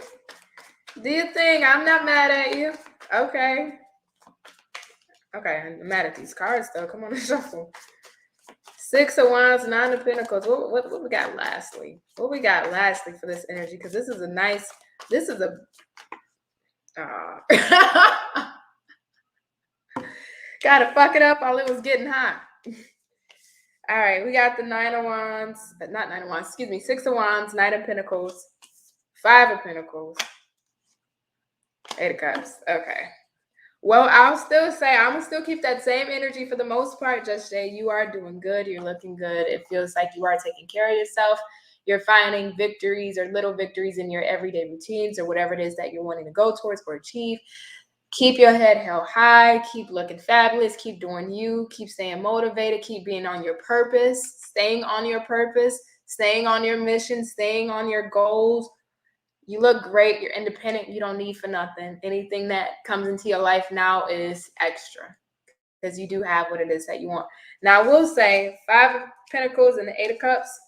Do your thing. I'm not mad at you. Okay. Okay, I'm mad at these cards though. Come on and shuffle. 6 of Wands, 9 of Pentacles. What we got lastly? What we got lastly for this energy? Because this is a nice. This is a. Gotta fuck it up while it was getting hot. All right, we got the 9 of Wands, not 9 of Wands, excuse me, 6 of Wands, 9 of Pentacles, 5 of Pentacles, Eight of Cups. Okay. Well, I'll still say I'm gonna still keep that same energy for the most part. Just say you are doing good. You're looking good. It feels like you are taking care of yourself. You're finding victories or little victories in your everyday routines or whatever it is that you're wanting to go towards or achieve. Keep your head held high. Keep looking fabulous. Keep doing you. Keep staying motivated. Keep being on your purpose. Staying on your purpose. Staying on your mission. Staying on your goals. You look great. You're independent. You don't need for nothing. Anything that comes into your life now is extra because you do have what it is that you want. Now, I will say 5 of Pentacles and the 8 of Cups.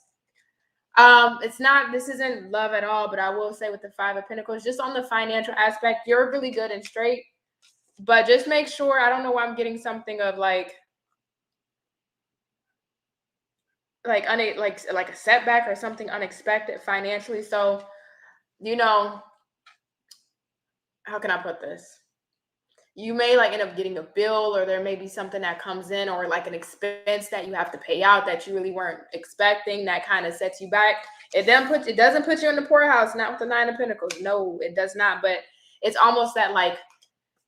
This isn't love at all, but I will say with the 5 of Pentacles, just on the financial aspect, you're really good and straight. But just make sure, I don't know why I'm getting something of like a setback or something unexpected financially. So, how can I put this? You may end up getting a bill, or there may be something that comes in, or like an expense that you have to pay out that you really weren't expecting that kind of sets you back. It doesn't put you in the poorhouse, not with the 9 of Pentacles. No, it does not. But it's almost that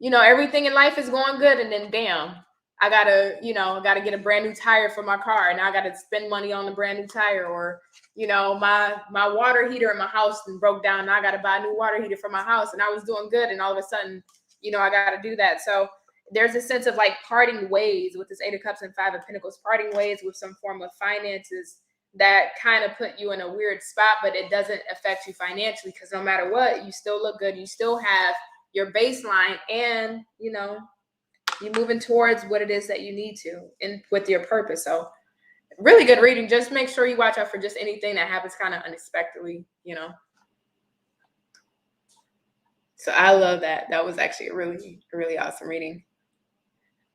everything in life is going good, and then bam, I gotta get a brand new tire for my car, and I gotta spend money on a brand new tire, or my water heater in my house broke down, and I gotta buy a new water heater for my house, and I was doing good, and all of a sudden, I gotta do that. So there's a sense of parting ways with this 8 of Cups and 5 of Pentacles, parting ways with some form of finances that kind of put you in a weird spot, but it doesn't affect you financially because no matter what, you still look good. You still have your baseline, and you're moving towards what it is that you need to and with your purpose. So really good reading. Just make sure you watch out for just anything that happens kind of unexpectedly. So I love that. That was actually a really, really awesome reading.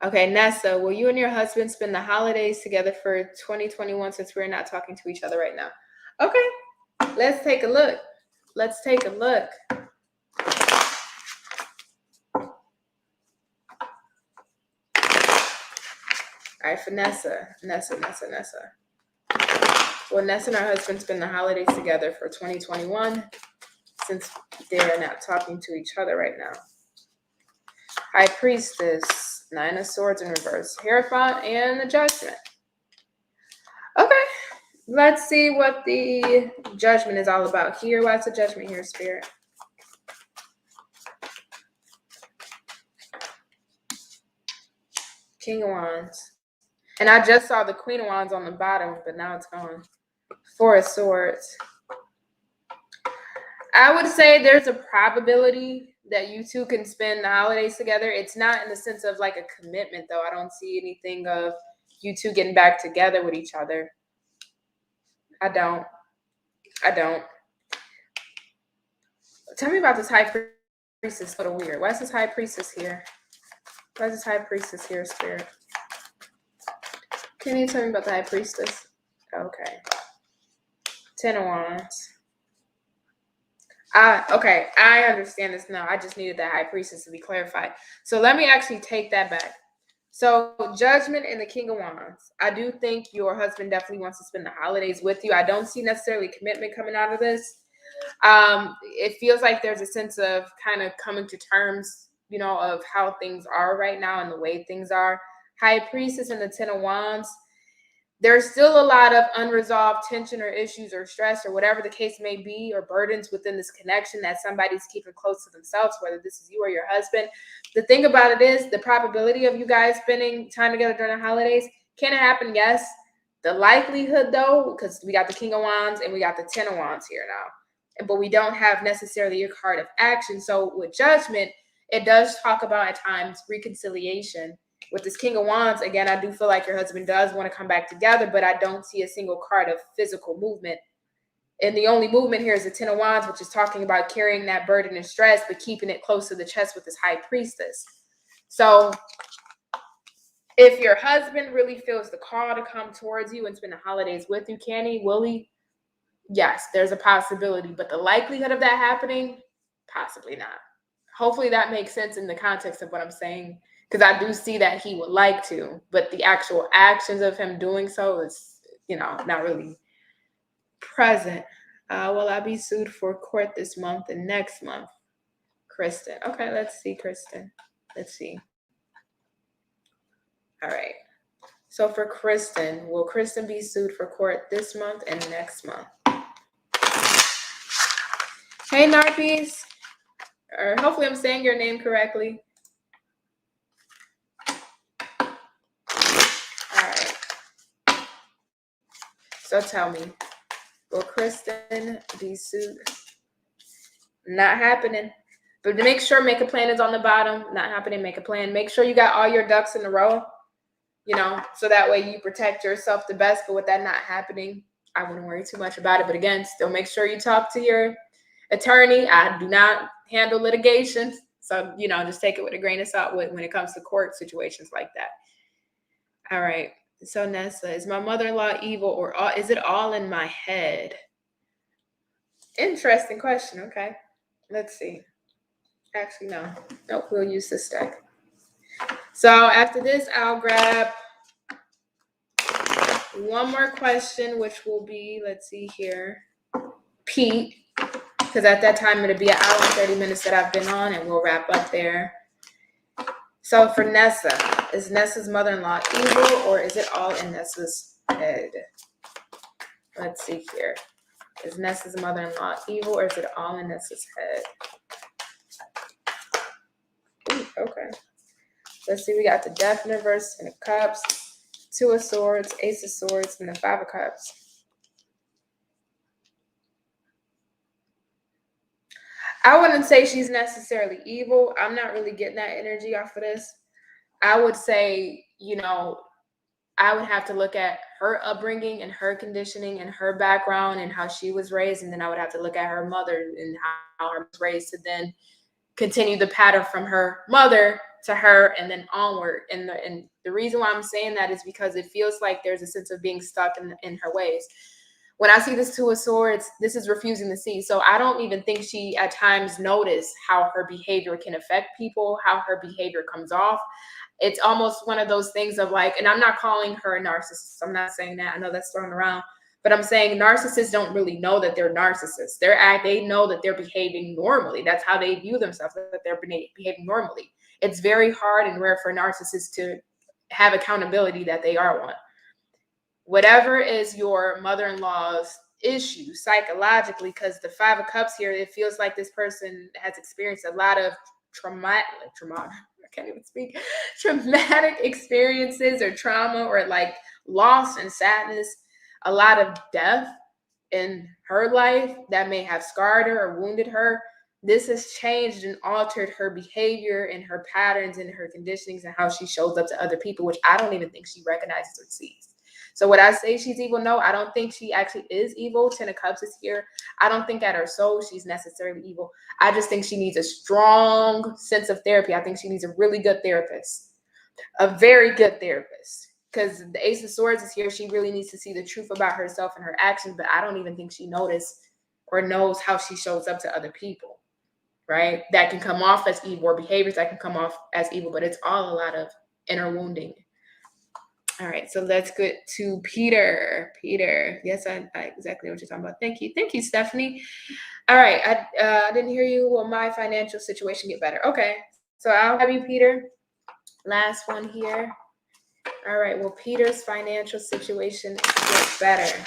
Okay, Nessa, will you and your husband spend the holidays together for 2021 since we're not talking to each other right now? Okay, let's take a look. All right, for Nessa. Will Nessa and her husband spend the holidays together for 2021 since they're not talking to each other right now? High Priestess, 9 of Swords in reverse, Hierophant, and the Judgment. Okay, let's see what the Judgment is all about here. What's the Judgment here, Spirit? King of Wands. And I just saw the Queen of Wands on the bottom, but now it's gone. 4 of Swords. I would say there's a probability that you two can spend the holidays together. It's not in the sense of a commitment, though. I don't see anything of you two getting back together with each other. I don't. Tell me about this High Priestess. A little weird. Why is this High Priestess here? Spirit? Can you tell me about the High Priestess? Okay. 10 of Wands. Okay, I understand this now. I just needed the High Priestess to be clarified. So let me actually take that back. So Judgment and the King of Wands. I do think your husband definitely wants to spend the holidays with you. I don't see necessarily commitment coming out of this. It feels like there's a sense of kind of coming to terms, of how things are right now and the way things are. High Priestess and the 10 of Wands. There's still a lot of unresolved tension or issues or stress or whatever the case may be, or burdens within this connection that somebody's keeping close to themselves, whether this is you or your husband. The thing about it is the probability of you guys spending time together during the holidays, can it happen? Yes. The likelihood, though, because we got the King of Wands and we got the 10 of Wands here now, but we don't have necessarily a card of action. So with Judgment, it does talk about at times reconciliation. With this King of Wands, again, I do feel like your husband does want to come back together, but I don't see a single card of physical movement. And the only movement here is the 10 of Wands, which is talking about carrying that burden and stress, but keeping it close to the chest with this High Priestess. So if your husband really feels the call to come towards you and spend the holidays with you, can he? Will he? Yes, there's a possibility, but the likelihood of that happening, possibly not. Hopefully that makes sense in the context of what I'm saying, because I do see that he would like to, but the actual actions of him doing so is, not really present. Will I be sued for court this month and next month? Kristen. Okay, let's see, Kristen. Let's see. All right. So for Kristen, will Kristen be sued for court this month and next month? Hey, Narpies. Or hopefully I'm saying your name correctly. All right. So tell me, will Kristen be sued? Not happening. But to make sure, make a plan is on the bottom. Not happening, make a plan. Make sure you got all your ducks in a row, so that way you protect yourself the best. But with that not happening, I wouldn't worry too much about it. But again, still make sure you talk to your attorney. I do not handle litigation. So, just take it with a grain of salt when it comes to court situations like that. All right. So Nessa, is my mother-in-law evil or is it all in my head? Interesting question. Okay. Let's see. Actually, no. Nope, we'll use this deck. So after this, I'll grab one more question, which will be, let's see here, Pete, because at that time it'll be an hour and 30 minutes that I've been on, and we'll wrap up there. So for Nessa, is Nessa's mother-in-law evil or is it all in Nessa's head? Let's see here. Is Nessa's mother-in-law evil or is it all in Nessa's head? Ooh, okay. Let's see. We got the Death in reverse and the Cups, Two of Swords, Ace of Swords, and the Five of Cups. I wouldn't say she's necessarily evil. I'm not really getting that energy off of this. I would say, I would have to look at her upbringing and her conditioning and her background and how she was raised. And then I would have to look at her mother and how her was raised to then continue the pattern from her mother to her and then onward. And the reason why I'm saying that is because it feels like there's a sense of being stuck in her ways. When I see this Two of Swords, this is refusing to see. So I don't even think she at times notice how her behavior can affect people, how her behavior comes off. It's almost one of those things of like, and I'm not calling her a narcissist. I'm not saying that. I know that's thrown around. But I'm saying narcissists don't really know that they're narcissists. They know that they're behaving normally. That's how they view themselves, that they're behaving normally. It's very hard and rare for narcissists to have accountability that they are one. Whatever is your mother-in-law's issue psychologically, because the Five of Cups here, it feels like this person has experienced a lot of traumatic experiences or trauma or like loss and sadness, a lot of death in her life that may have scarred her or wounded her. This has changed and altered her behavior and her patterns and her conditionings and how she shows up to other people, which I don't even think she recognizes or sees. So would I say she's evil? No, I don't think she actually is evil. Ten of Cups is here. I don't think at her soul she's necessarily evil. I just think she needs a strong sense of therapy. I think she needs a really good therapist, a very good therapist. Because the Ace of Swords is here. She really needs to see the truth about herself and her actions, but I don't even think she noticed or knows how she shows up to other people, right? That can come off as evil, or behaviors that can come off as evil, but it's all a lot of inner wounding. All right, so let's get to Peter. Peter, yes, I exactly know what you're talking about. Thank you, Stephanie. All right, I didn't hear you. Will my financial situation get better? Okay, so I'll have you, Peter. Last one here. All right, will Peter's financial situation get better?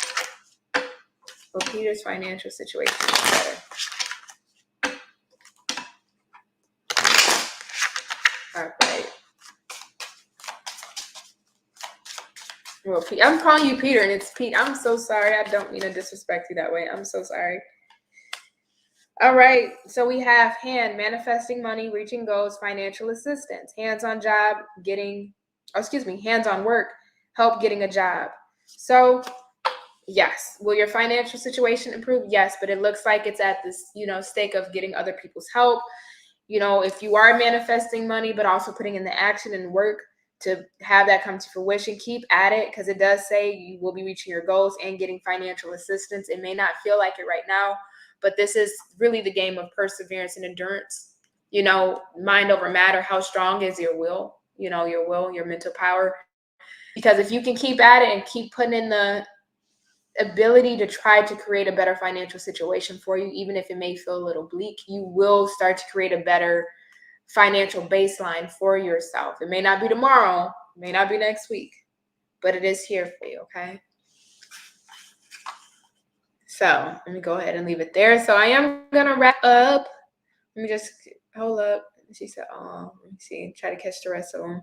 Will Peter's financial situation get better? All right. Well, I'm calling you Peter, and it's Pete. I'm so sorry. I don't mean to disrespect you that way. I'm so sorry. All right. So we have hand, manifesting money, reaching goals, financial assistance, hands-on job, hands-on work, help getting a job. So yes. Will your financial situation improve? Yes, but it looks like it's at this, stake of getting other people's help. If you are manifesting money, but also putting in the action and work to have that come to fruition, keep at it, because it does say you will be reaching your goals and getting financial assistance. It may not feel like it right now, but this is really the game of perseverance and endurance. Mind over matter. How strong is your will? Your mental power. Because if you can keep at it and keep putting in the ability to try to create a better financial situation for you, even if it may feel a little bleak, you will start to create a better financial baseline for yourself. It may not be tomorrow, it may not be next week, but it is here for you, okay? So let me go ahead and leave it there. So I am going to wrap up. Let me just hold up. She said, oh, let me see. Try to catch the rest of them.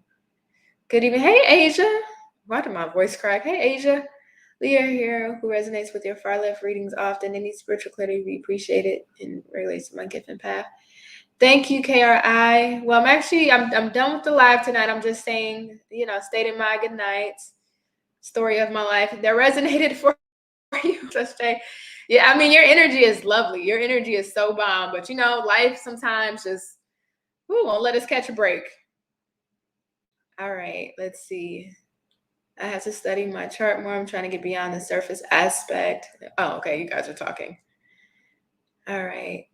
Good evening. Hey, Asia. Why did my voice crack? Hey, Asia. Leah here, who resonates with your far left readings often. Any spiritual clarity, we appreciate it and relates to my gift and path. Thank you, KRI. Well, I'm done with the live tonight. I'm just saying, stating my good nights, story of my life. That resonated for you, yeah, I mean, your energy is lovely. Your energy is so bomb, but life sometimes just won't let us catch a break. All right, let's see. I have to study my chart more. I'm trying to get beyond the surface aspect. Oh, okay, you guys are talking. All right.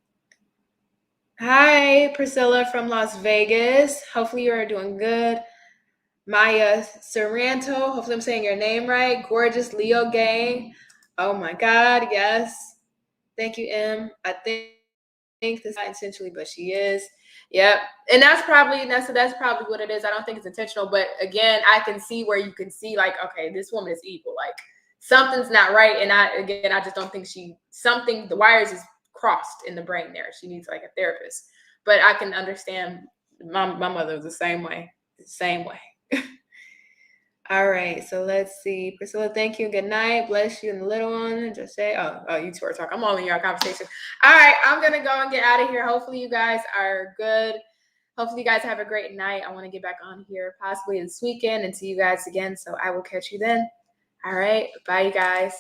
Hi, Priscilla from Las Vegas. Hopefully you are doing good. Maya Sorrento. Hopefully I'm saying your name right. Gorgeous Leo gang. Oh my God, yes. Thank you, M. I think this is not intentionally, but she is. Yep. And that's probably what it is. I don't think it's intentional, but again, I can see where you can see like, okay, this woman is evil. Like something's not right. And I just don't think the wires is crossed in the brain there. She needs like a therapist. But I can understand my mother was the same way. All right, so let's see. Priscilla, thank you. Good night. Bless you and the little one. Just say, oh, you two are talking. I'm all in your conversation. All right, I'm going to go and get out of here. Hopefully you guys are good. Hopefully you guys have a great night. I want to get back on here possibly this weekend and see you guys again. So I will catch you then. All right, bye, you guys.